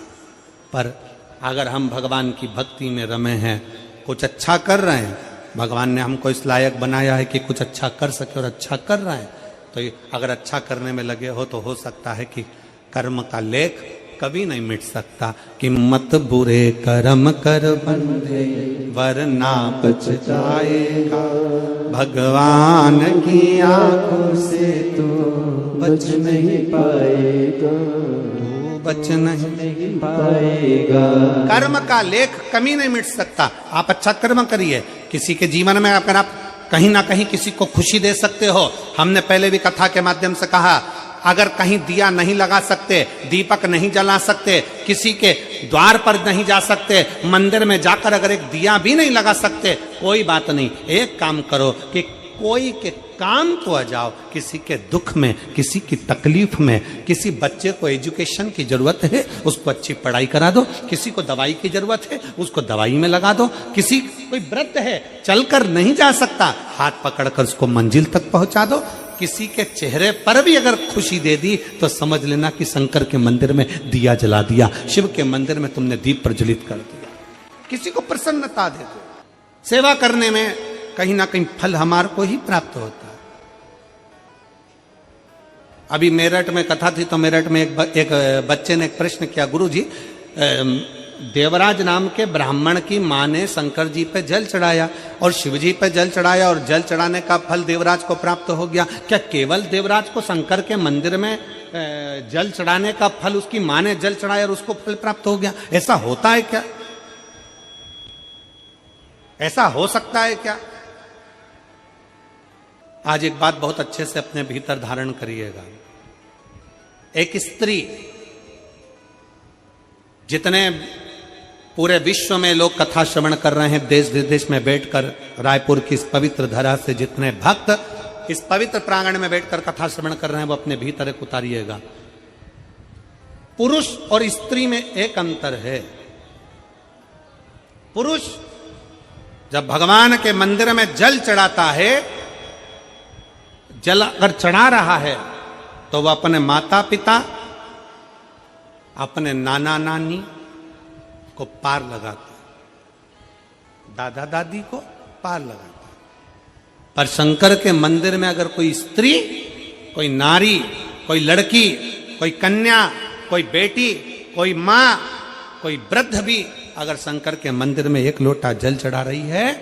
पर अगर हम भगवान की भक्ति में रमे हैं, कुछ अच्छा कर रहे हैं, भगवान ने हमको इस लायक बनाया है कि कुछ अच्छा कर सके और अच्छा कर रहे हैं, तो अगर अच्छा करने में लगे हो तो हो सकता है कि कर्म का लेख कभी नहीं मिट सकता। कि मत बुरे कर्म कर बंधे वरना पछताएगा, भगवान की आंखों से तो बच नहीं पाएगा, तू बच नहीं पाएगा। कर्म का लेख कभी नहीं मिट सकता। आप अच्छा कर्म करिए, किसी के जीवन में अगर आप कहीं ना कहीं किसी को खुशी दे सकते हो। हमने पहले भी कथा के माध्यम से कहा, अगर कहीं दिया नहीं लगा सकते, दीपक नहीं जला सकते, किसी के द्वार पर नहीं जा सकते, मंदिर में जाकर अगर एक दिया भी नहीं लगा सकते, कोई बात नहीं, एक काम करो कि कोई के काम तो आ जाओ। किसी के दुख में, किसी की तकलीफ में, किसी बच्चे को एजुकेशन की जरूरत है, उसको अच्छी पढ़ाई करा दो। किसी को दवाई की जरूरत है, उसको दवाई में लगा दो। किसी कोई वृद्ध है, चलकर नहीं जा सकता, हाथ पकड़कर उसको मंजिल तक पहुंचा दो। किसी के चेहरे पर भी अगर खुशी दे दी तो समझ लेना कि शंकर के मंदिर में दिया जला दिया, शिव के मंदिर में तुमने दीप प्रज्वलित कर दिया। किसी को प्रसन्नता दे दो। सेवा करने में कहीं ना कहीं फल हमारे को ही प्राप्त होता है। अभी मेरठ में कथा थी, तो मेरठ में एक बच्चे ने एक प्रश्न किया, गुरुजी देवराज नाम के ब्राह्मण की मां ने शंकर जी पे जल चढ़ाया और शिव जी पे जल चढ़ाया और जल चढ़ाने का फल देवराज को प्राप्त हो गया, क्या केवल देवराज को शंकर के मंदिर में जल चढ़ाने का फल उसकी मां ने जल चढ़ाया और उसको फल प्राप्त हो गया? ऐसा होता है क्या? ऐसा हो सकता है क्या? आज एक बात बहुत अच्छे से अपने भीतर धारण करिएगा। एक स्त्री, जितने पूरे विश्व में लोग कथा श्रवण कर रहे हैं, देश विदेश में बैठकर, रायपुर की इस पवित्र धरा से जितने भक्त इस पवित्र प्रांगण में बैठकर कथा श्रवण कर रहे हैं, वो अपने भीतर एक उतारिएगा। पुरुष और स्त्री में एक अंतर है। पुरुष जब भगवान के मंदिर में जल चढ़ाता है, जल अगर चढ़ा रहा है तो वह अपने माता पिता, अपने नाना नानी को पार लगाता है, दादा दादी को पार लगाता है। पर शंकर के मंदिर में अगर कोई स्त्री, कोई नारी, कोई लड़की, कोई कन्या, कोई बेटी, कोई मां, कोई वृद्ध भी अगर शंकर के मंदिर में एक लोटा जल चढ़ा रही है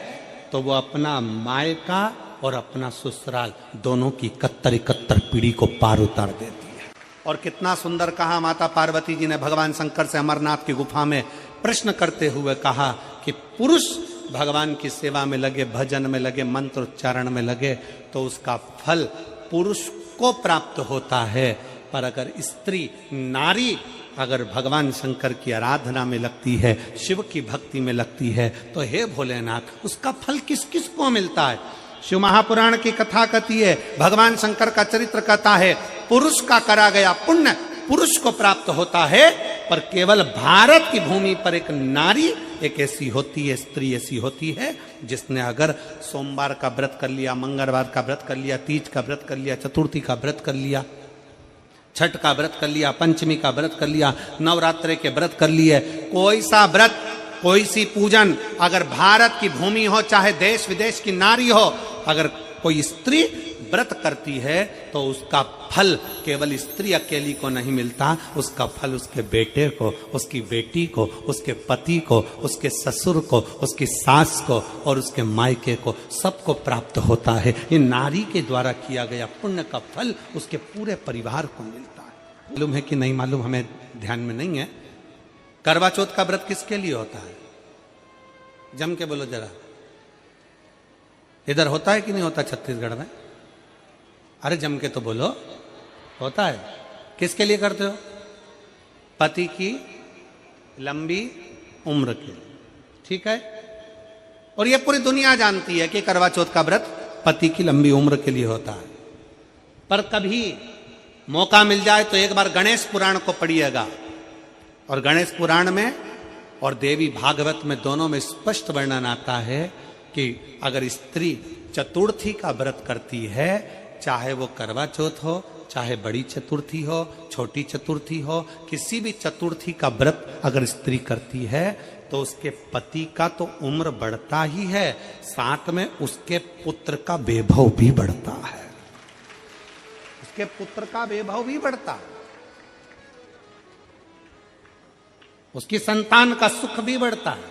तो वो अपना मायका और अपना ससुराल दोनों की 71 पीढ़ी को पार उतार देती है। और कितना सुंदर कहा माता पार्वती जी ने भगवान शंकर से अमरनाथ की गुफा में प्रश्न करते हुए कहा कि पुरुष भगवान की सेवा में लगे, भजन में लगे, मंत्र उच्चारण में लगे तो उसका फल पुरुष को प्राप्त होता है। पर अगर स्त्री, नारी अगर भगवान शंकर की आराधना में लगती है, शिव की भक्ति में लगती है तो हे भोलेनाथ उसका फल किस किस को मिलता है। शिव महापुराण की कथा कहती है, भगवान शंकर का चरित्र कहता है, पुरुष का करा गया पुण्य पुरुष को प्राप्त होता है। पर केवल भारत की भूमि पर एक नारी एक ऐसी होती है, स्त्री ऐसी होती है जिसने अगर सोमवार का व्रत कर लिया, मंगलवार का व्रत कर लिया, तीज का व्रत कर लिया, चतुर्थी का व्रत कर लिया, छठ का व्रत कर लिया, पंचमी का व्रत कर लिया, नवरात्रे के व्रत कर लिए, कोई सा व्रत, कोई सी पूजन अगर भारत की भूमि हो, चाहे देश विदेश की नारी हो, अगर कोई स्त्री व्रत करती है तो उसका फल केवल स्त्री अकेली को नहीं मिलता, उसका फल उसके बेटे को, उसकी बेटी को, उसके पति को, उसके ससुर को, उसकी सास को और उसके मायके को, सबको प्राप्त होता है। ये नारी के द्वारा किया गया पुण्य का फल उसके पूरे परिवार को मिलता है। मालूम है कि नहीं मालूम, हमें ध्यान में नहीं है। करवा चौथ का व्रत किसके लिए होता है? जम के बोलो जरा, इधर होता है कि नहीं होता छत्तीसगढ़ में? अरे जम के तो बोलो, होता है। किसके लिए करते हो? पति की लंबी उम्र के लिए, ठीक है। और ये पूरी दुनिया जानती है कि करवा चौथ का व्रत पति की लंबी उम्र के लिए होता है। पर कभी मौका मिल जाए तो एक बार गणेश पुराण को पढ़िएगा, और गणेश पुराण में और देवी भागवत में दोनों में स्पष्ट वर्णन आता है कि अगर स्त्री चतुर्थी का व्रत करती है, चाहे वो करवा चौथ हो, चाहे बड़ी चतुर्थी हो, छोटी चतुर्थी हो, किसी भी चतुर्थी का व्रत अगर स्त्री करती है तो उसके पति का तो उम्र बढ़ता ही है, साथ में उसके पुत्र का वैभव भी बढ़ता है। उसके पुत्र का वैभव भी बढ़ता है, उसकी संतान का सुख भी बढ़ता है।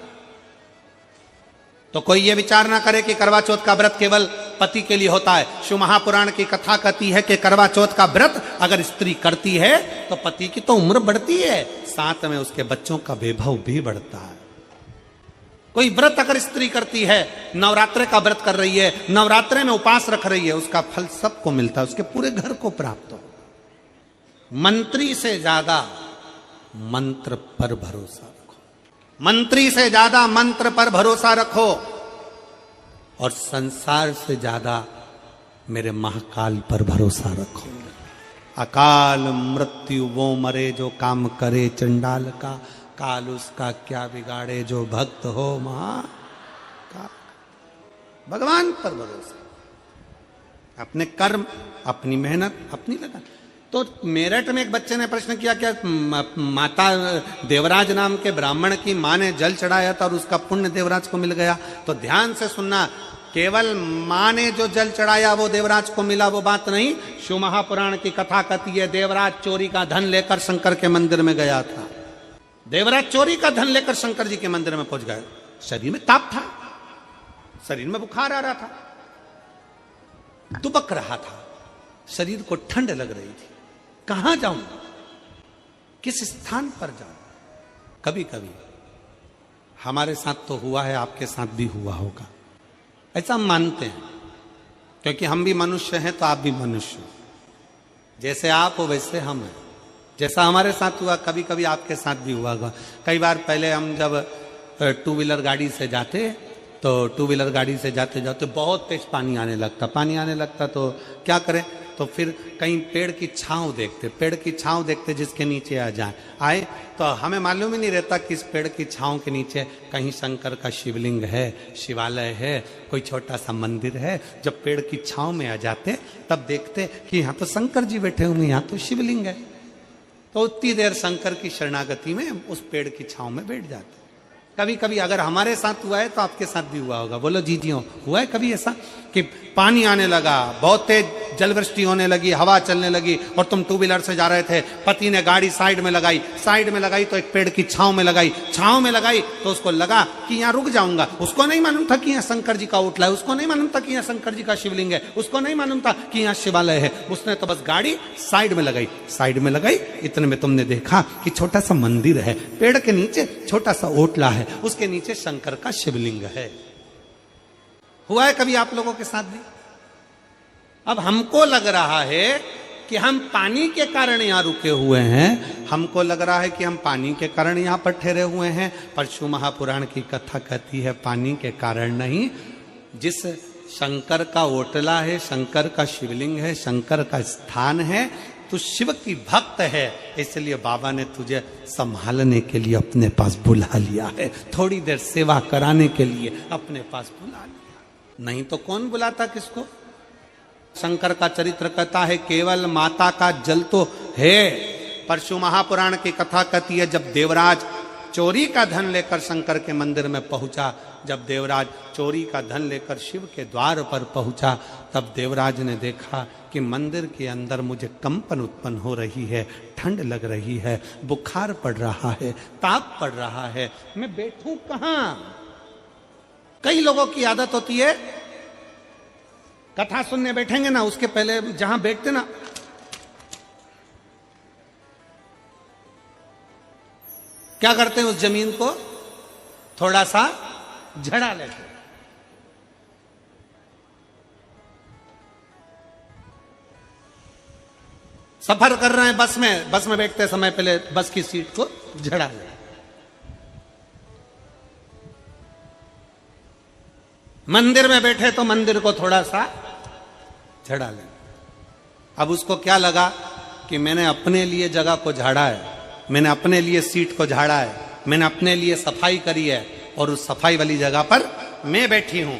तो कोई ये विचार ना करे कि करवा चौथ का व्रत केवल पति के लिए होता है। शिव महापुराण की कथा कहती है कि करवा चौथ का व्रत अगर स्त्री करती है तो पति की तो उम्र बढ़ती है, साथ में उसके बच्चों का वैभव भी बढ़ता है। कोई व्रत अगर स्त्री करती है, नवरात्रे का व्रत कर रही है, नवरात्रे में उपास रख रही है, उसका फल सबको मिलता है, उसके पूरे घर को प्राप्त हो। मंत्री से ज्यादा मंत्र पर भरोसा रखो, मंत्री से ज्यादा मंत्र पर भरोसा रखो, और संसार से ज्यादा मेरे महाकाल पर भरोसा रखो। अकाल मृत्यु वो मरे जो काम करे चंडाल का, काल उसका क्या बिगाड़े जो भक्त हो महाकाल। भगवान पर भरोसा, अपने कर्म, अपनी मेहनत, अपनी लगन। तो मेरठ में एक बच्चे ने प्रश्न किया, क्या माता देवराज नाम के ब्राह्मण की मां ने जल चढ़ाया था और उसका पुण्य देवराज को मिल गया? तो ध्यान से सुनना, केवल मां ने जो जल चढ़ाया वो देवराज को मिला, वो बात नहीं। शिव महापुराण की कथा कहती है देवराज चोरी का धन लेकर शंकर के मंदिर में गया था। देवराज चोरी का धन लेकर शंकर जी के मंदिर में पहुंच गए। शरीर में ताप था, शरीर में बुखार आ रहा था, दुबक रहा था, शरीर को ठंड लग रही थी। कहां जाऊं, किस स्थान पर जाऊं? कभी कभी हमारे साथ तो हुआ है, आपके साथ भी हुआ होगा, ऐसा हम मानते हैं, क्योंकि हम भी मनुष्य हैं तो आप भी मनुष्य हो। जैसे आप हो वैसे हम हैं। जैसा हमारे साथ हुआ कभी कभी आपके साथ भी हुआ होगा। कई बार पहले हम जब टू व्हीलर गाड़ी से जाते, तो टू व्हीलर गाड़ी से जाते जाते बहुत तेज पानी आने लगता तो क्या करें, तो फिर कहीं पेड़ की छांव देखते, पेड़ की छांव देखते जिसके नीचे आ जाए आए, तो हमें मालूम ही नहीं रहता कि इस पेड़ की छांव के नीचे कहीं शंकर का शिवलिंग है, शिवालय है, कोई छोटा सा मंदिर है। जब पेड़ की छांव में आ जाते तब देखते कि यहाँ तो शंकर जी बैठे हुए, यहाँ तो शिवलिंग है। तो उतनी देर शंकर की शरणागति में उस पेड़ की छांव में बैठ जाते। कभी कभी अगर हमारे साथ हुआ है तो आपके साथ भी हुआ होगा, बोलो जी जी हुआ है कभी ऐसा कि पानी आने लगा, बहुत तेज जलवृष्टि होने लगी, हवा चलने लगी और तुम टू व्हीलर से जा रहे थे, पति ने गाड़ी साइड में लगाई तो एक पेड़ की छांव में लगाई तो उसको लगा कि यहाँ रुक जाऊंगा। उसको नहीं मालूम था कि यहाँ शंकर जी का ओटला है, उसको नहीं मालूम था कि यहाँ शंकर जी का शिवलिंग है, उसको नहीं मालूम था कि यहाँ शिवालय है। उसने तो बस गाड़ी साइड में लगाई। इतने में तुमने देखा कि छोटा सा मंदिर है, पेड़ के नीचे छोटा सा ओटला है, उसके नीचे शंकर का शिवलिंग है। हुआ है कभी आप लोगों के साथ भी? अब हमको लग रहा है कि हम पानी के कारण यहां रुके हुए हैं, हमको लग रहा है कि हम पानी के कारण यहां पर ठहरे हुए हैं, पर शिव महापुराण की कथा कहती है पानी के कारण नहीं। जिस शंकर का ओटला है, शंकर का शिवलिंग है, शंकर का स्थान है, तू शिव की भक्त है, इसलिए बाबा ने तुझे संभालने के लिए अपने पास बुला लिया है, थोड़ी देर सेवा कराने के लिए अपने पास बुला लिया। नहीं तो कौन बुलाता किसको? शंकर का चरित्र कहता है केवल माता का जल तो है, परशु महापुराण की कथा कहती है जब देवराज चोरी का धन लेकर शंकर के मंदिर में पहुंचा, जब देवराज चोरी का धन लेकर शिव के द्वार पर पहुंचा, तब देवराज ने देखा कि मंदिर के अंदर मुझे कंपन उत्पन्न हो रही है, ठंड लग रही है, बुखार पड़ रहा है, ताप पड़ रहा है, मैं बैठूं कहां? कई लोगों की आदत होती है कथा सुनने बैठेंगे ना, उसके पहले जहां बैठते ना, क्या करते हैं, उस जमीन को थोड़ा सा झड़ा लेते। सफर कर रहे हैं बस में बैठते समय पहले बस की सीट को झड़ा ले। मंदिर में बैठे तो मंदिर को थोड़ा सा झड़ा ले। अब उसको क्या लगा कि मैंने अपने लिए जगह को झाड़ा है, मैंने अपने लिए सीट को झाड़ा है, मैंने अपने लिए सफाई करी है और उस सफाई वाली जगह पर मैं बैठी हूं।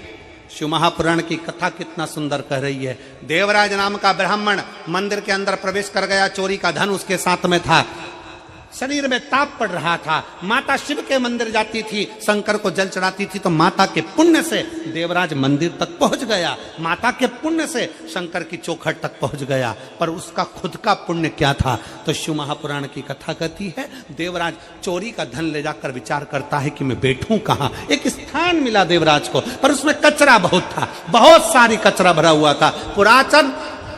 शिव महापुराण की कथा कितना सुंदर कह रही है। देवराज नाम का ब्राह्मण मंदिर के अंदर प्रवेश कर गया, चोरी का धन उसके साथ में था, शरीर में ताप पड़ रहा था। माता शिव के मंदिर जाती थी, शंकर को जल चढ़ाती थी, तो माता के पुण्य से देवराज मंदिर तक पहुंच गया, माता के पुण्य से शंकर की चौखट तक पहुंच गया। पर उसका खुद का पुण्य क्या था? तो शिव महापुराण की कथा कहती है देवराज चोरी का धन ले जाकर विचार करता है कि मैं बैठूं कहां। एक स्थान मिला देवराज को, पर उसमें कचरा बहुत था, बहुत सारी कचरा भरा हुआ था।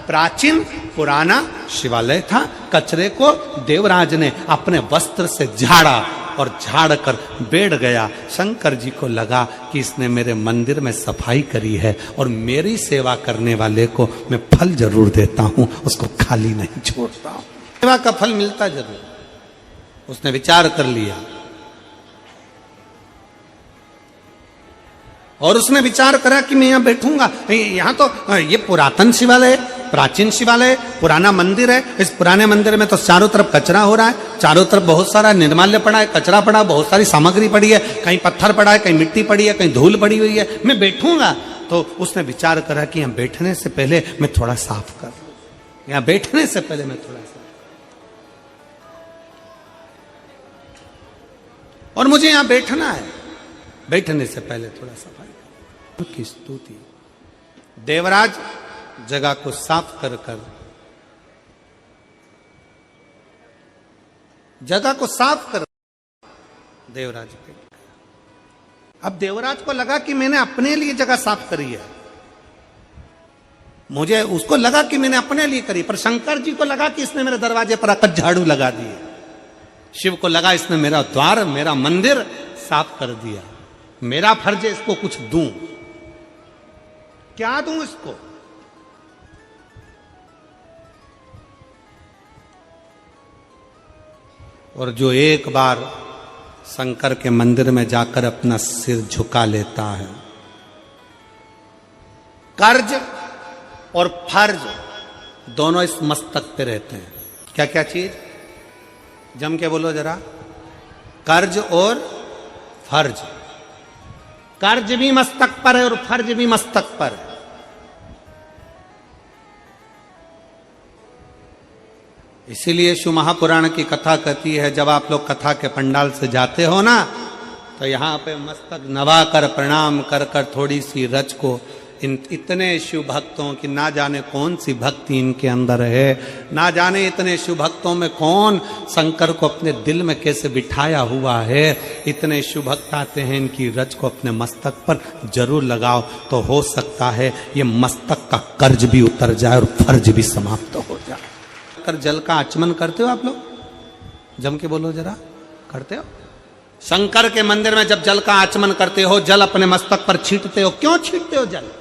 प्राचीन पुराना शिवालय था। कचरे को देवराज ने अपने वस्त्र से झाड़ा और झाड़ कर बैठ गया। शंकर जी को लगा कि इसने मेरे मंदिर में सफाई करी है और मेरी सेवा करने वाले को मैं फल जरूर देता हूं, उसको खाली नहीं छोड़ता हूं, सेवा का फल मिलता जरूर। उसने विचार कर लिया और उसने विचार करा कि मैं यहां बैठूंगा, यहां तो ये पुरातन शिवालय है, प्राचीन शिवालय, पुराना मंदिर है। इस पुराने मंदिर में तो चारों तरफ कचरा हो रहा है, चारों तरफ बहुत सारा निर्माल्य पड़ा है, कचरा पड़ा, बहुत सारी सामग्री पड़ी है, कहीं पत्थर पड़ा है, कहीं मिट्टी पड़ी है, कहीं धूल पड़ी हुई है, मैं बैठूंगा। तो उसने विचार करा कि यहां बैठने से पहले मैं थोड़ा साफ कर लूं, यहां बैठने से पहले मैं थोड़ा साफ, और मुझे यहां बैठना है, बैठने से पहले थोड़ा सफाई की स्तुति। देवराज जगह को साफ कर देवराज पे, अब देवराज को लगा कि मैंने अपने लिए जगह साफ करी है, मुझे उसको लगा कि मैंने अपने लिए करी, पर शंकर जी को लगा कि इसने मेरे दरवाजे पर आकर झाड़ू लगा दिए। शिव को लगा इसने मेरा द्वार, मेरा मंदिर साफ कर दिया, मेरा फर्ज है इसको कुछ दूं। क्या दूं इसको? और जो एक बार शंकर के मंदिर में जाकर अपना सिर झुका लेता है, कर्ज और फर्ज दोनों इस मस्तक पे रहते हैं। क्या क्या चीज? जम के बोलो जरा। कर्ज और फर्ज। कर्ज भी मस्तक पर है और फर्ज भी मस्तक पर है। इसीलिए शिव महापुराण की कथा कहती है, जब आप लोग कथा के पंडाल से जाते हो ना, तो यहाँ पे मस्तक नवा कर प्रणाम कर कर थोड़ी सी रज को इतने शिव भक्तों की ना जाने कौन सी भक्ति इनके अंदर है, ना जाने इतने शिव भक्तों में कौन शंकर को अपने दिल में कैसे बिठाया हुआ है। इतने शिव भक्त आते हैं, इनकी रज को अपने मस्तक पर जरूर लगाओ, तो हो सकता है ये मस्तक का कर्ज भी उतर जाए और फर्ज भी समाप्त हो जाए। कर जल का आचमन करते हो आप लोग? जम के बोलो जरा। करते हो? शंकर के मंदिर में जब जल का आचमन करते हो, जल अपने मस्तक पर छींटते हो, क्यों छींटते हो जल?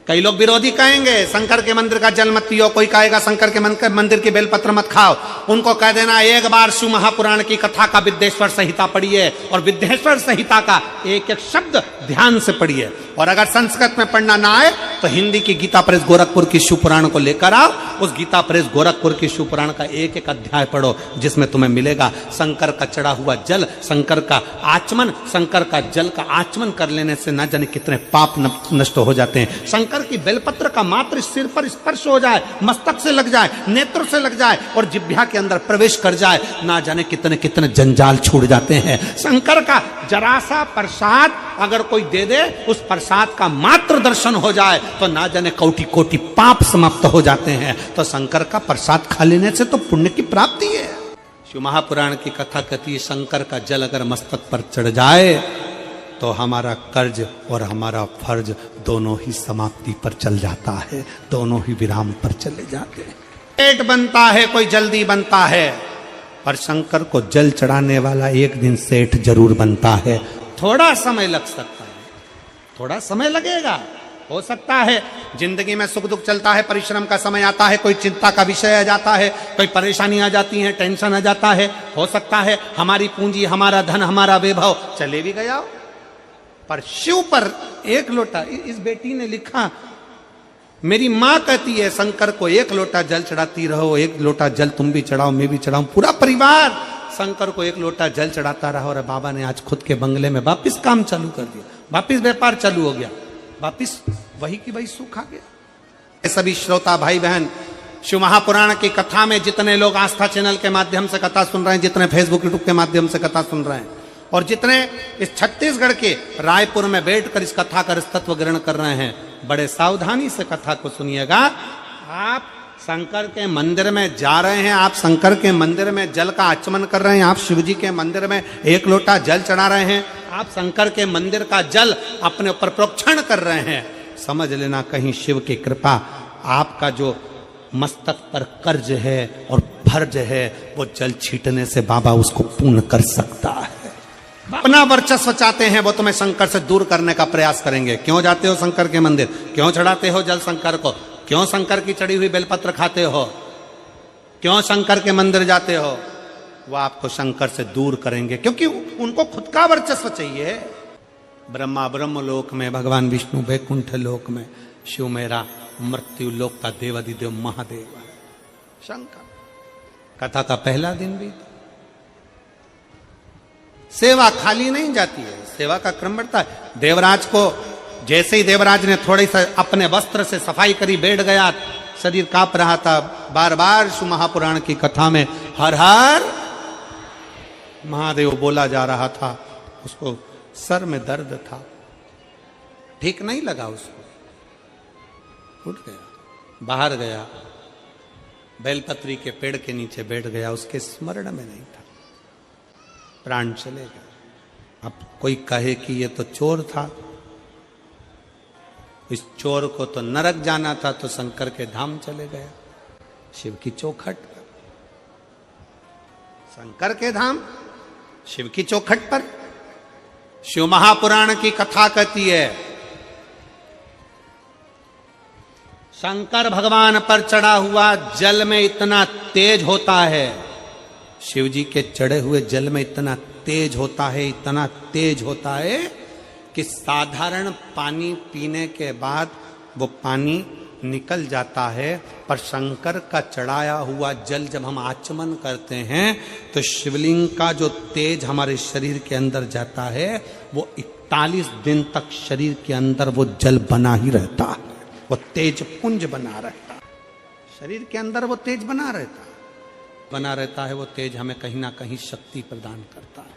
कई लोग विरोधी कहेंगे शंकर के मंदिर का जल मत पियो, कोई कहेगा शंकर के मंदिर की बेलपत्र मत खाओ। उनको कह देना एक बार शिव महापुराण की कथा का विद्येश्वर संहिता पढ़िए और विद्येश्वर संहिता का एक एक शब्द ध्यान से पढ़िए। और अगर संस्कृत में पढ़ना ना आए तो हिंदी की गीता प्रेस गोरखपुर की शिव पुराण को लेकर आओ, उस गीता प्रेस गोरखपुर की शिव पुराण का एक एक अध्याय पढ़ो, जिसमें तुम्हें मिलेगा शंकर का चढ़ा हुआ जल, शंकर का आचमन, शंकर का जल का आचमन कर लेने से ना जाने कितने पाप नष्ट हो जाते हैं। शंकर की बेलपत्र का मात्र सिर पर स्पर्श हो जाए, मस्तक से लग जाए, नेत्र से लग जाए और जिह्वा के अंदर प्रवेश कर जाए, ना जाने कितने कितने जंजाल छूट जाते हैं। शंकर का जरा सा प्रसाद अगर कोई दे दे, उस प्रसाद का मात्र दर्शन हो जाए तो ना जाने कोटि कोटि पाप समाप्त हो जाते हैं। तो शंकर का प्रसाद खा लेने से तो पुण्य की प्राप्ति है। शिव महापुराण की कथा कहती है, शंकर का जल अगर मस्तक पर चढ़ जाए तो हमारा कर्ज और हमारा फर्ज दोनों ही समाप्ति पर चल जाता है, दोनों ही विराम पर चले जाते हैं। पेट बनता है, कोई जल्दी बनता है, पर शंकर को जल चढ़ाने वाला एक दिन सेठ जरूर बनता है। थोड़ा समय लग सकता है, थोड़ा समय लगेगा, हो सकता है जिंदगी में सुख दुख चलता है, परिश्रम का समय आता है, कोई चिंता का विषय आ जाता है, कोई परेशानी आ जाती है, टेंशन आ जाता है, हो सकता है हमारी पूंजी, हमारा धन, हमारा वैभव चले भी गया, पर शिव पर एक लोटा। इस बेटी ने लिखा, मेरी माँ कहती है शंकर को एक लोटा जल चढ़ाती रहो, एक लोटा जल तुम भी चढ़ाओ, मैं भी चढ़ाऊं, पूरा परिवार शंकर को एक लोटा जल चढ़ाता रहा। और बाबा ने आज खुद के बंगले में वापिस काम चालू कर दिया, वापिस व्यापार चालू हो गया, वापिस वही की वही सुख आ गया। सभी श्रोता भाई बहन, शिव महापुराण की कथा में जितने लोग आस्था चैनल के माध्यम से कथा सुन रहे हैं, जितने फेसबुक यूट्यूब के माध्यम से कथा सुन रहे हैं, और जितने इस छत्तीसगढ़ के रायपुर में बैठकर इस कथा का तत्व ग्रहण कर रहे हैं, बड़े सावधानी से कथा को सुनिएगा। आप शंकर के मंदिर में जा रहे हैं, आप शंकर के मंदिर में जल का आचमन कर रहे हैं, आप शिव जी के मंदिर में एक लोटा जल चढ़ा रहे हैं, आप शंकर के मंदिर का जल अपने ऊपर प्रोक्षण कर रहे हैं, समझ लेना कहीं शिव की कृपा आपका जो मस्तक पर कर्ज है और फर्ज है, वो जल छीटने से बाबा उसको पूर्ण कर सकता है। अपना वर्चस्व चाहते हैं, वो तुम्हें शंकर से दूर करने का प्रयास करेंगे। क्यों जाते हो शंकर के मंदिर? क्यों चढ़ाते हो जल शंकर को? क्यों शंकर की चढ़ी हुई बेलपत्र खाते हो? क्यों शंकर के मंदिर जाते हो? वो आपको शंकर से दूर करेंगे, क्योंकि उनको खुद का वर्चस्व चाहिए। ब्रह्मा ब्रह्म लोक में, भगवान विष्णु वैकुंठ लोक में, शिव मेरा मृत्यु लोक का देवाधिदेव महादेव शंकर। कथा का पहला दिन भी सेवा खाली नहीं जाती है, सेवा का क्रम बढ़ता है। देवराज को जैसे ही देवराज ने थोड़ी सा अपने वस्त्र से सफाई करी, बैठ गया, शरीर कांप रहा था, बार बार शिव महापुराण की कथा में हर हर महादेव बोला जा रहा था, उसको सर में दर्द था, ठीक नहीं लगा, उसको उठ गया, बाहर गया, बेलपत्री के पेड़ के नीचे बैठ गया, उसके स्मरण में नहीं था, प्राण चले गए। अब कोई कहे कि ये तो चोर था, इस चोर को तो नरक जाना था, तो शंकर के धाम चले गया। शिव की चौखट पर, शंकर के धाम, शिव की चौखट पर। शिव महापुराण की कथा कहती है, शंकर भगवान पर चढ़ा हुआ जल में इतना तेज होता है, शिव जी के चढ़े हुए जल में इतना तेज होता है, इतना तेज होता है कि साधारण पानी पीने के बाद वो पानी निकल जाता है, पर शंकर का चढ़ाया हुआ जल जब हम आचमन करते हैं तो शिवलिंग का जो तेज हमारे शरीर के अंदर जाता है वो 41 दिन तक शरीर के अंदर वो जल बना ही रहता है, वो तेज पुंज बना रहता है, शरीर के अंदर वो तेज बना रहता है, वो तेज हमें कहीं ना कहीं शक्ति प्रदान करता है।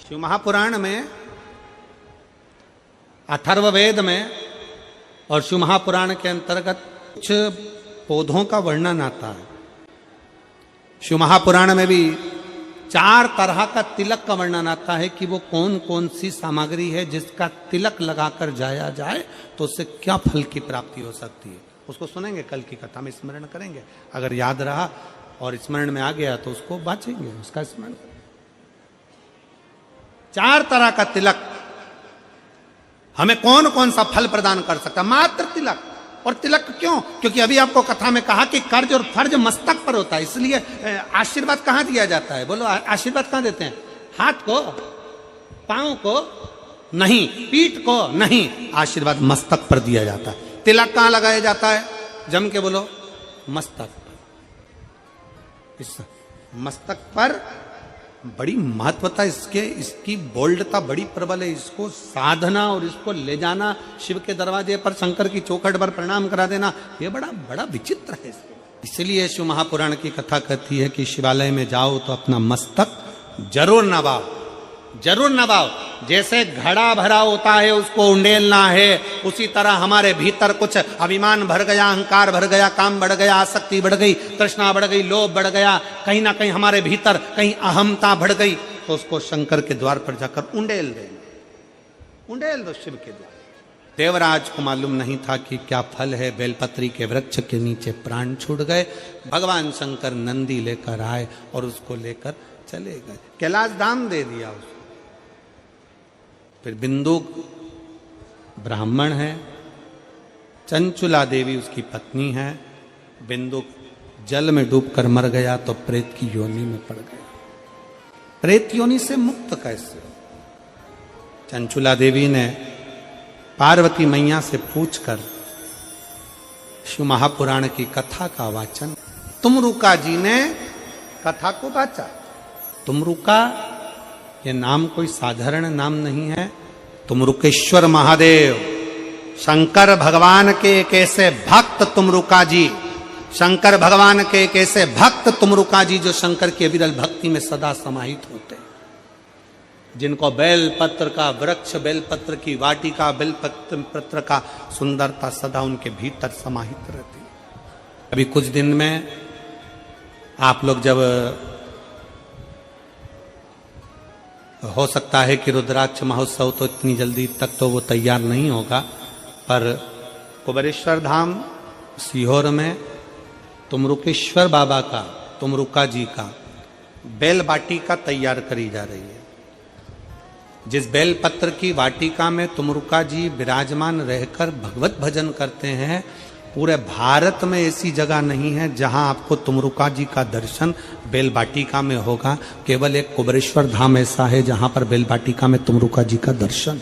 शिव महापुराण में, अथर्ववेद में और शिव महापुराण के अंतर्गत कुछ पौधों का वर्णन आता है। शिव महापुराण में भी 4 तरह का तिलक का वर्णन आता है कि वो कौन कौन सी सामग्री है जिसका तिलक लगाकर जाया जाए तो उससे क्या फल की प्राप्ति हो सकती है। उसको सुनेंगे, कल की कथा में स्मरण करेंगे, अगर याद रहा और स्मरण में आ गया तो उसको बांचेंगे, उसका स्मरण करेंगे। 4 तरह का तिलक हमें कौन कौन सा फल प्रदान कर सकता है, मात्र तिलक। और तिलक क्यों? क्योंकि अभी आपको कथा में कहा कि कर्ज और फर्ज मस्तक पर होता है, इसलिए आशीर्वाद कहां दिया जाता है? बोलो, आशीर्वाद कहां देते हैं? हाथ को, पांव को नहीं, पीठ को नहीं, आशीर्वाद मस्तक पर दिया जाता है। तिलक कहां लगाया जाता है? जम के बोलो, मस्तक पर। इस मस्तक पर बड़ी महत्वता इसके, इसकी बोल्डता बड़ी प्रबल है। इसको साधना और इसको ले जाना शिव के दरवाजे पर, शंकर की चौखट पर प्रणाम करा देना, ये बड़ा विचित्र है। इसलिए शिव महापुराण की कथा कहती है कि शिवालय में जाओ तो अपना मस्तक जरूर नवाओ, जरूर नवाओ। जैसे घड़ा भरा होता है उसको उंडेलना है, उसी तरह हमारे भीतर कुछ अभिमान भर गया, अहंकार भर गया, काम बढ़ गया, आसक्ति बढ़ गई, तृष्णा बढ़ गई, लोभ बढ़ गया, कहीं ना कहीं हमारे भीतर कहीं अहमता बढ़ गई, तो उसको शंकर के द्वार पर जाकर उंडेल देना, उंडेल दो शिव के द्वार। देवराज को मालूम नहीं था कि क्या फल है। बेलपत्री के वृक्ष के नीचे प्राण छूट गए। भगवान शंकर नंदी लेकर आए और उसको लेकर चले गए, कैलाश धाम दे दिया उसको। फिर बिंदुक ब्राह्मण है, चंचुला देवी उसकी पत्नी है। बिंदुक जल में डूबकर मर गया तो प्रेत की योनि में पड़ गया। प्रेत योनि से मुक्त कैसे? चंचुला देवी ने पार्वती मैया से पूछकर शिव महापुराण की कथा का वाचन, तुमरुका जी ने कथा को वाचा। तुमरुका ये नाम कोई साधारण नाम नहीं है। तुमरुकेश्वर महादेव, शंकर भगवान के एक ऐसे भक्त तुमरुका जी, शंकर भगवान के एक ऐसे भक्त तुमरुका जी जो शंकर की विरल भक्ति में सदा समाहित होते हैं, जिनको बेलपत्र का वृक्ष, बेलपत्र की वाटिका, बेलपत्र का सुंदरता सदा उनके भीतर समाहित रहती है। अभी कुछ दिन में आप लोग जब, हो सकता है कि रुद्राक्ष महोत्सव तो इतनी जल्दी तक तो वो तैयार नहीं होगा, पर कुबेरेश्वर धाम सीहोर में तुमरुकेश्वर बाबा का, तुमरुका जी का बेल वाटिका तैयार करी जा रही है। जिस बेल पत्र की वाटिका में तुमरुका जी विराजमान रहकर भगवत भजन करते हैं, पूरे भारत में ऐसी जगह नहीं है जहां आपको तुमरुका जी का दर्शन बेल वाटिका में होगा। केवल एक कुबेरेश्वर धाम ऐसा है जहां पर बेल वाटिका में तुमरुका जी का दर्शन,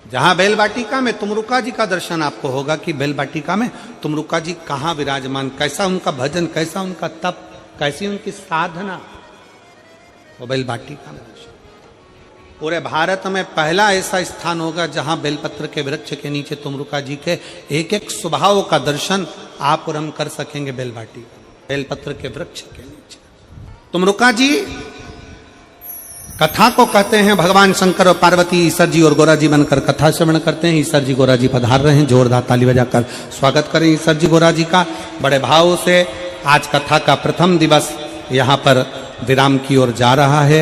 जहां बेल वाटिका में तुमरुका जी का दर्शन आपको होगा कि बेल वाटिका में तुमरुका जी कहां विराजमान, कैसा उनका भजन, कैसा उनका तप, कैसी उनकी साधना, वो बेल वाटिका में। पूरे भारत में पहला ऐसा स्थान होगा जहां बेलपत्र के वृक्ष के नीचे तुमरुका जी के एक एक स्वभाव का दर्शन आप और हम कर सकेंगे। बेल वाटिका, बेलपत्र के वृक्ष के नीचे तुमरुका जी कथा को कहते हैं। भगवान शंकर और पार्वती, ईश्वर जी और गोरा जी बनकर कथा श्रवण करते हैं। ईश्वर जी गोरा जी पधार रहे हैं, जोरदार ताली बजाकर स्वागत करें ईश्वर जी गोरा जी का। बड़े भाव से आज कथा का प्रथम दिवस यहाँ पर विराम की ओर जा रहा है।